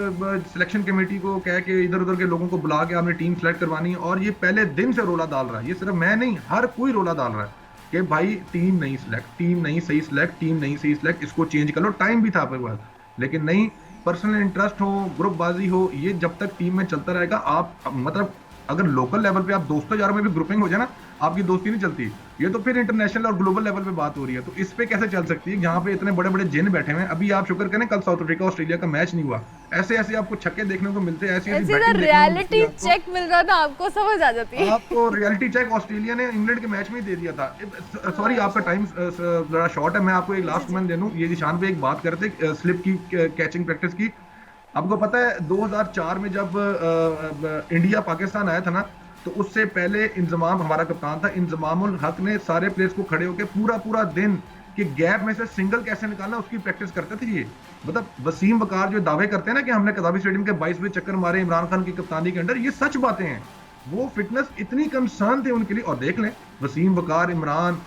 सिलेक्शन कमेटी को कह के इधर उधर के लोगों को बुला के आपने टीम सेलेक्ट करवानी है, और ये पहले दिन से रोला डाल रहा है, ये सिर्फ मैं नहीं, हर कोई रोला डाल रहा है कि भाई टीम नहीं सही सिलेक्ट, इसको चेंज कर लो। टाइम भी था आपके पास, लेकिन नहीं, पर्सनल इंटरेस्ट हो, ग्रुपबाजी हो, ये जब तक टीम में चलता रहेगा। आप मतलब अगर लोकल लेवल पे आप दोस्तों यारों में भी ग्रुपिंग हो जाए ना, आपकी दोस्ती नहीं चलती। ये तो फिर इंटरनेशनल और ग्लोबल लेवल पे बात हो रही है, तो इस पे कैसे चल सकती है? यहाँ पे इतने बड़े बड़े जिन बैठे हुए हैं। अभी आप शुक्र करें कल साउथ अफ्रीका ऑस्ट्रेलिया का मैच नहीं हुआ, ऐसे आपको छक्के देखने को मिलते हैं, ऐसी रियलिटी चेक मिल रहा था, आपको समझ आ जाती है। आपको रियलिटी चेक ऑस्ट्रेलिया ने इंग्लैंड के मैच में ही दे दिया था। सॉरी, आपका टाइम जरा शॉर्ट है, मैं आपको एक लास्ट कमेंट दे दूं। ये निशान पे एक बात करते स्लिप की, कैचिंग प्रैक्टिस की। आपको पता है 2004 में जब इंडिया पाकिस्तान आया था ना, तो उससे पहले इंजमाम हमारा कप्तान था, इंजमामुल हक ने सारे प्लेयर्स को खड़े होकर पूरा दिन कि गैप में से सिंगल कैसे निकालना, उसकी प्रैक्टिस करते थे। ये मतलब वसीम वकार जो दावे करते हैं ना कि हमने कदाबी स्टेडियम के 22 चक्कर मारे इमरान खान की कप्तानी के अंडर, ये सच बातें हैं। वो फिटनेस इतनी कंसर्न थे उनके लिए। और देख लें वसीम वकार, इमरान,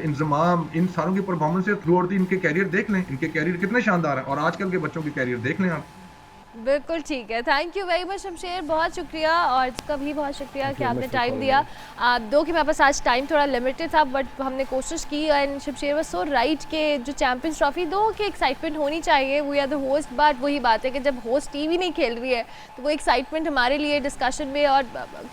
इंजमाम, इन सारों की परफॉर्मेंस थ्रू आउट इनके कैरियर देख लें, इनके कैरियर कितने शानदार हैं। और आजकल के बच्चों के कैरियर देख लें आप। बिल्कुल ठीक है। Thank you very much Shamsher, बहुत शुक्रिया, और इसका भी बहुत शुक्रिया कि आपने टाइम दिया। दो कि मेरे पास आज टाइम थोड़ा लिमिटेड था, बट हमने कोशिश की। And Shamsher was so right कि जो चैंपियंस ट्रॉफी दो की एक्साइटमेंट होनी चाहिए, we are the host. But वही बात है कि जब होस्ट टीम ही नहीं खेल रही है तो वो एक्साइटमेंट हमारे लिए डिस्कशन में, और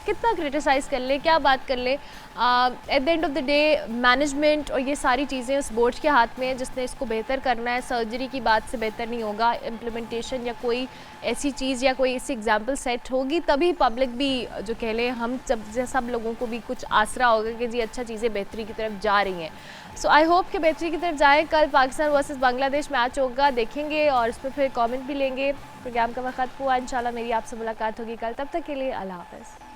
कितना क्रिटिसाइज़ कर ले, क्या बात कर ले, at the end of the day management और ये सारी चीज़ें उस बोर्ड के हाथ में है जिसने इसको बेहतर करना है। सर्जरी की बात से बेहतर नहीं होगा, इम्प्लीमेंटेशन या कोई ऐसी चीज़ या कोई ऐसी एग्जाम्पल सेट होगी, तभी पब्लिक भी जो कह लें हम सब लोगों को भी कुछ आसरा होगा कि जी अच्छा चीज़ें बेहतरी की तरफ जा रही हैं। सो आई होप कि बेहतरी की तरफ जाएँ। कल पाकिस्तान वर्सेस बांग्लादेश मैच होगा, देखेंगे और उस पर फिर कमेंट भी लेंगे। प्रोग्राम का वक्त हुआ, इंशाल्लाह मेरी आपसे मुलाकात होगी कल। तब तक के लिए अल्लाह हाफ़िज़।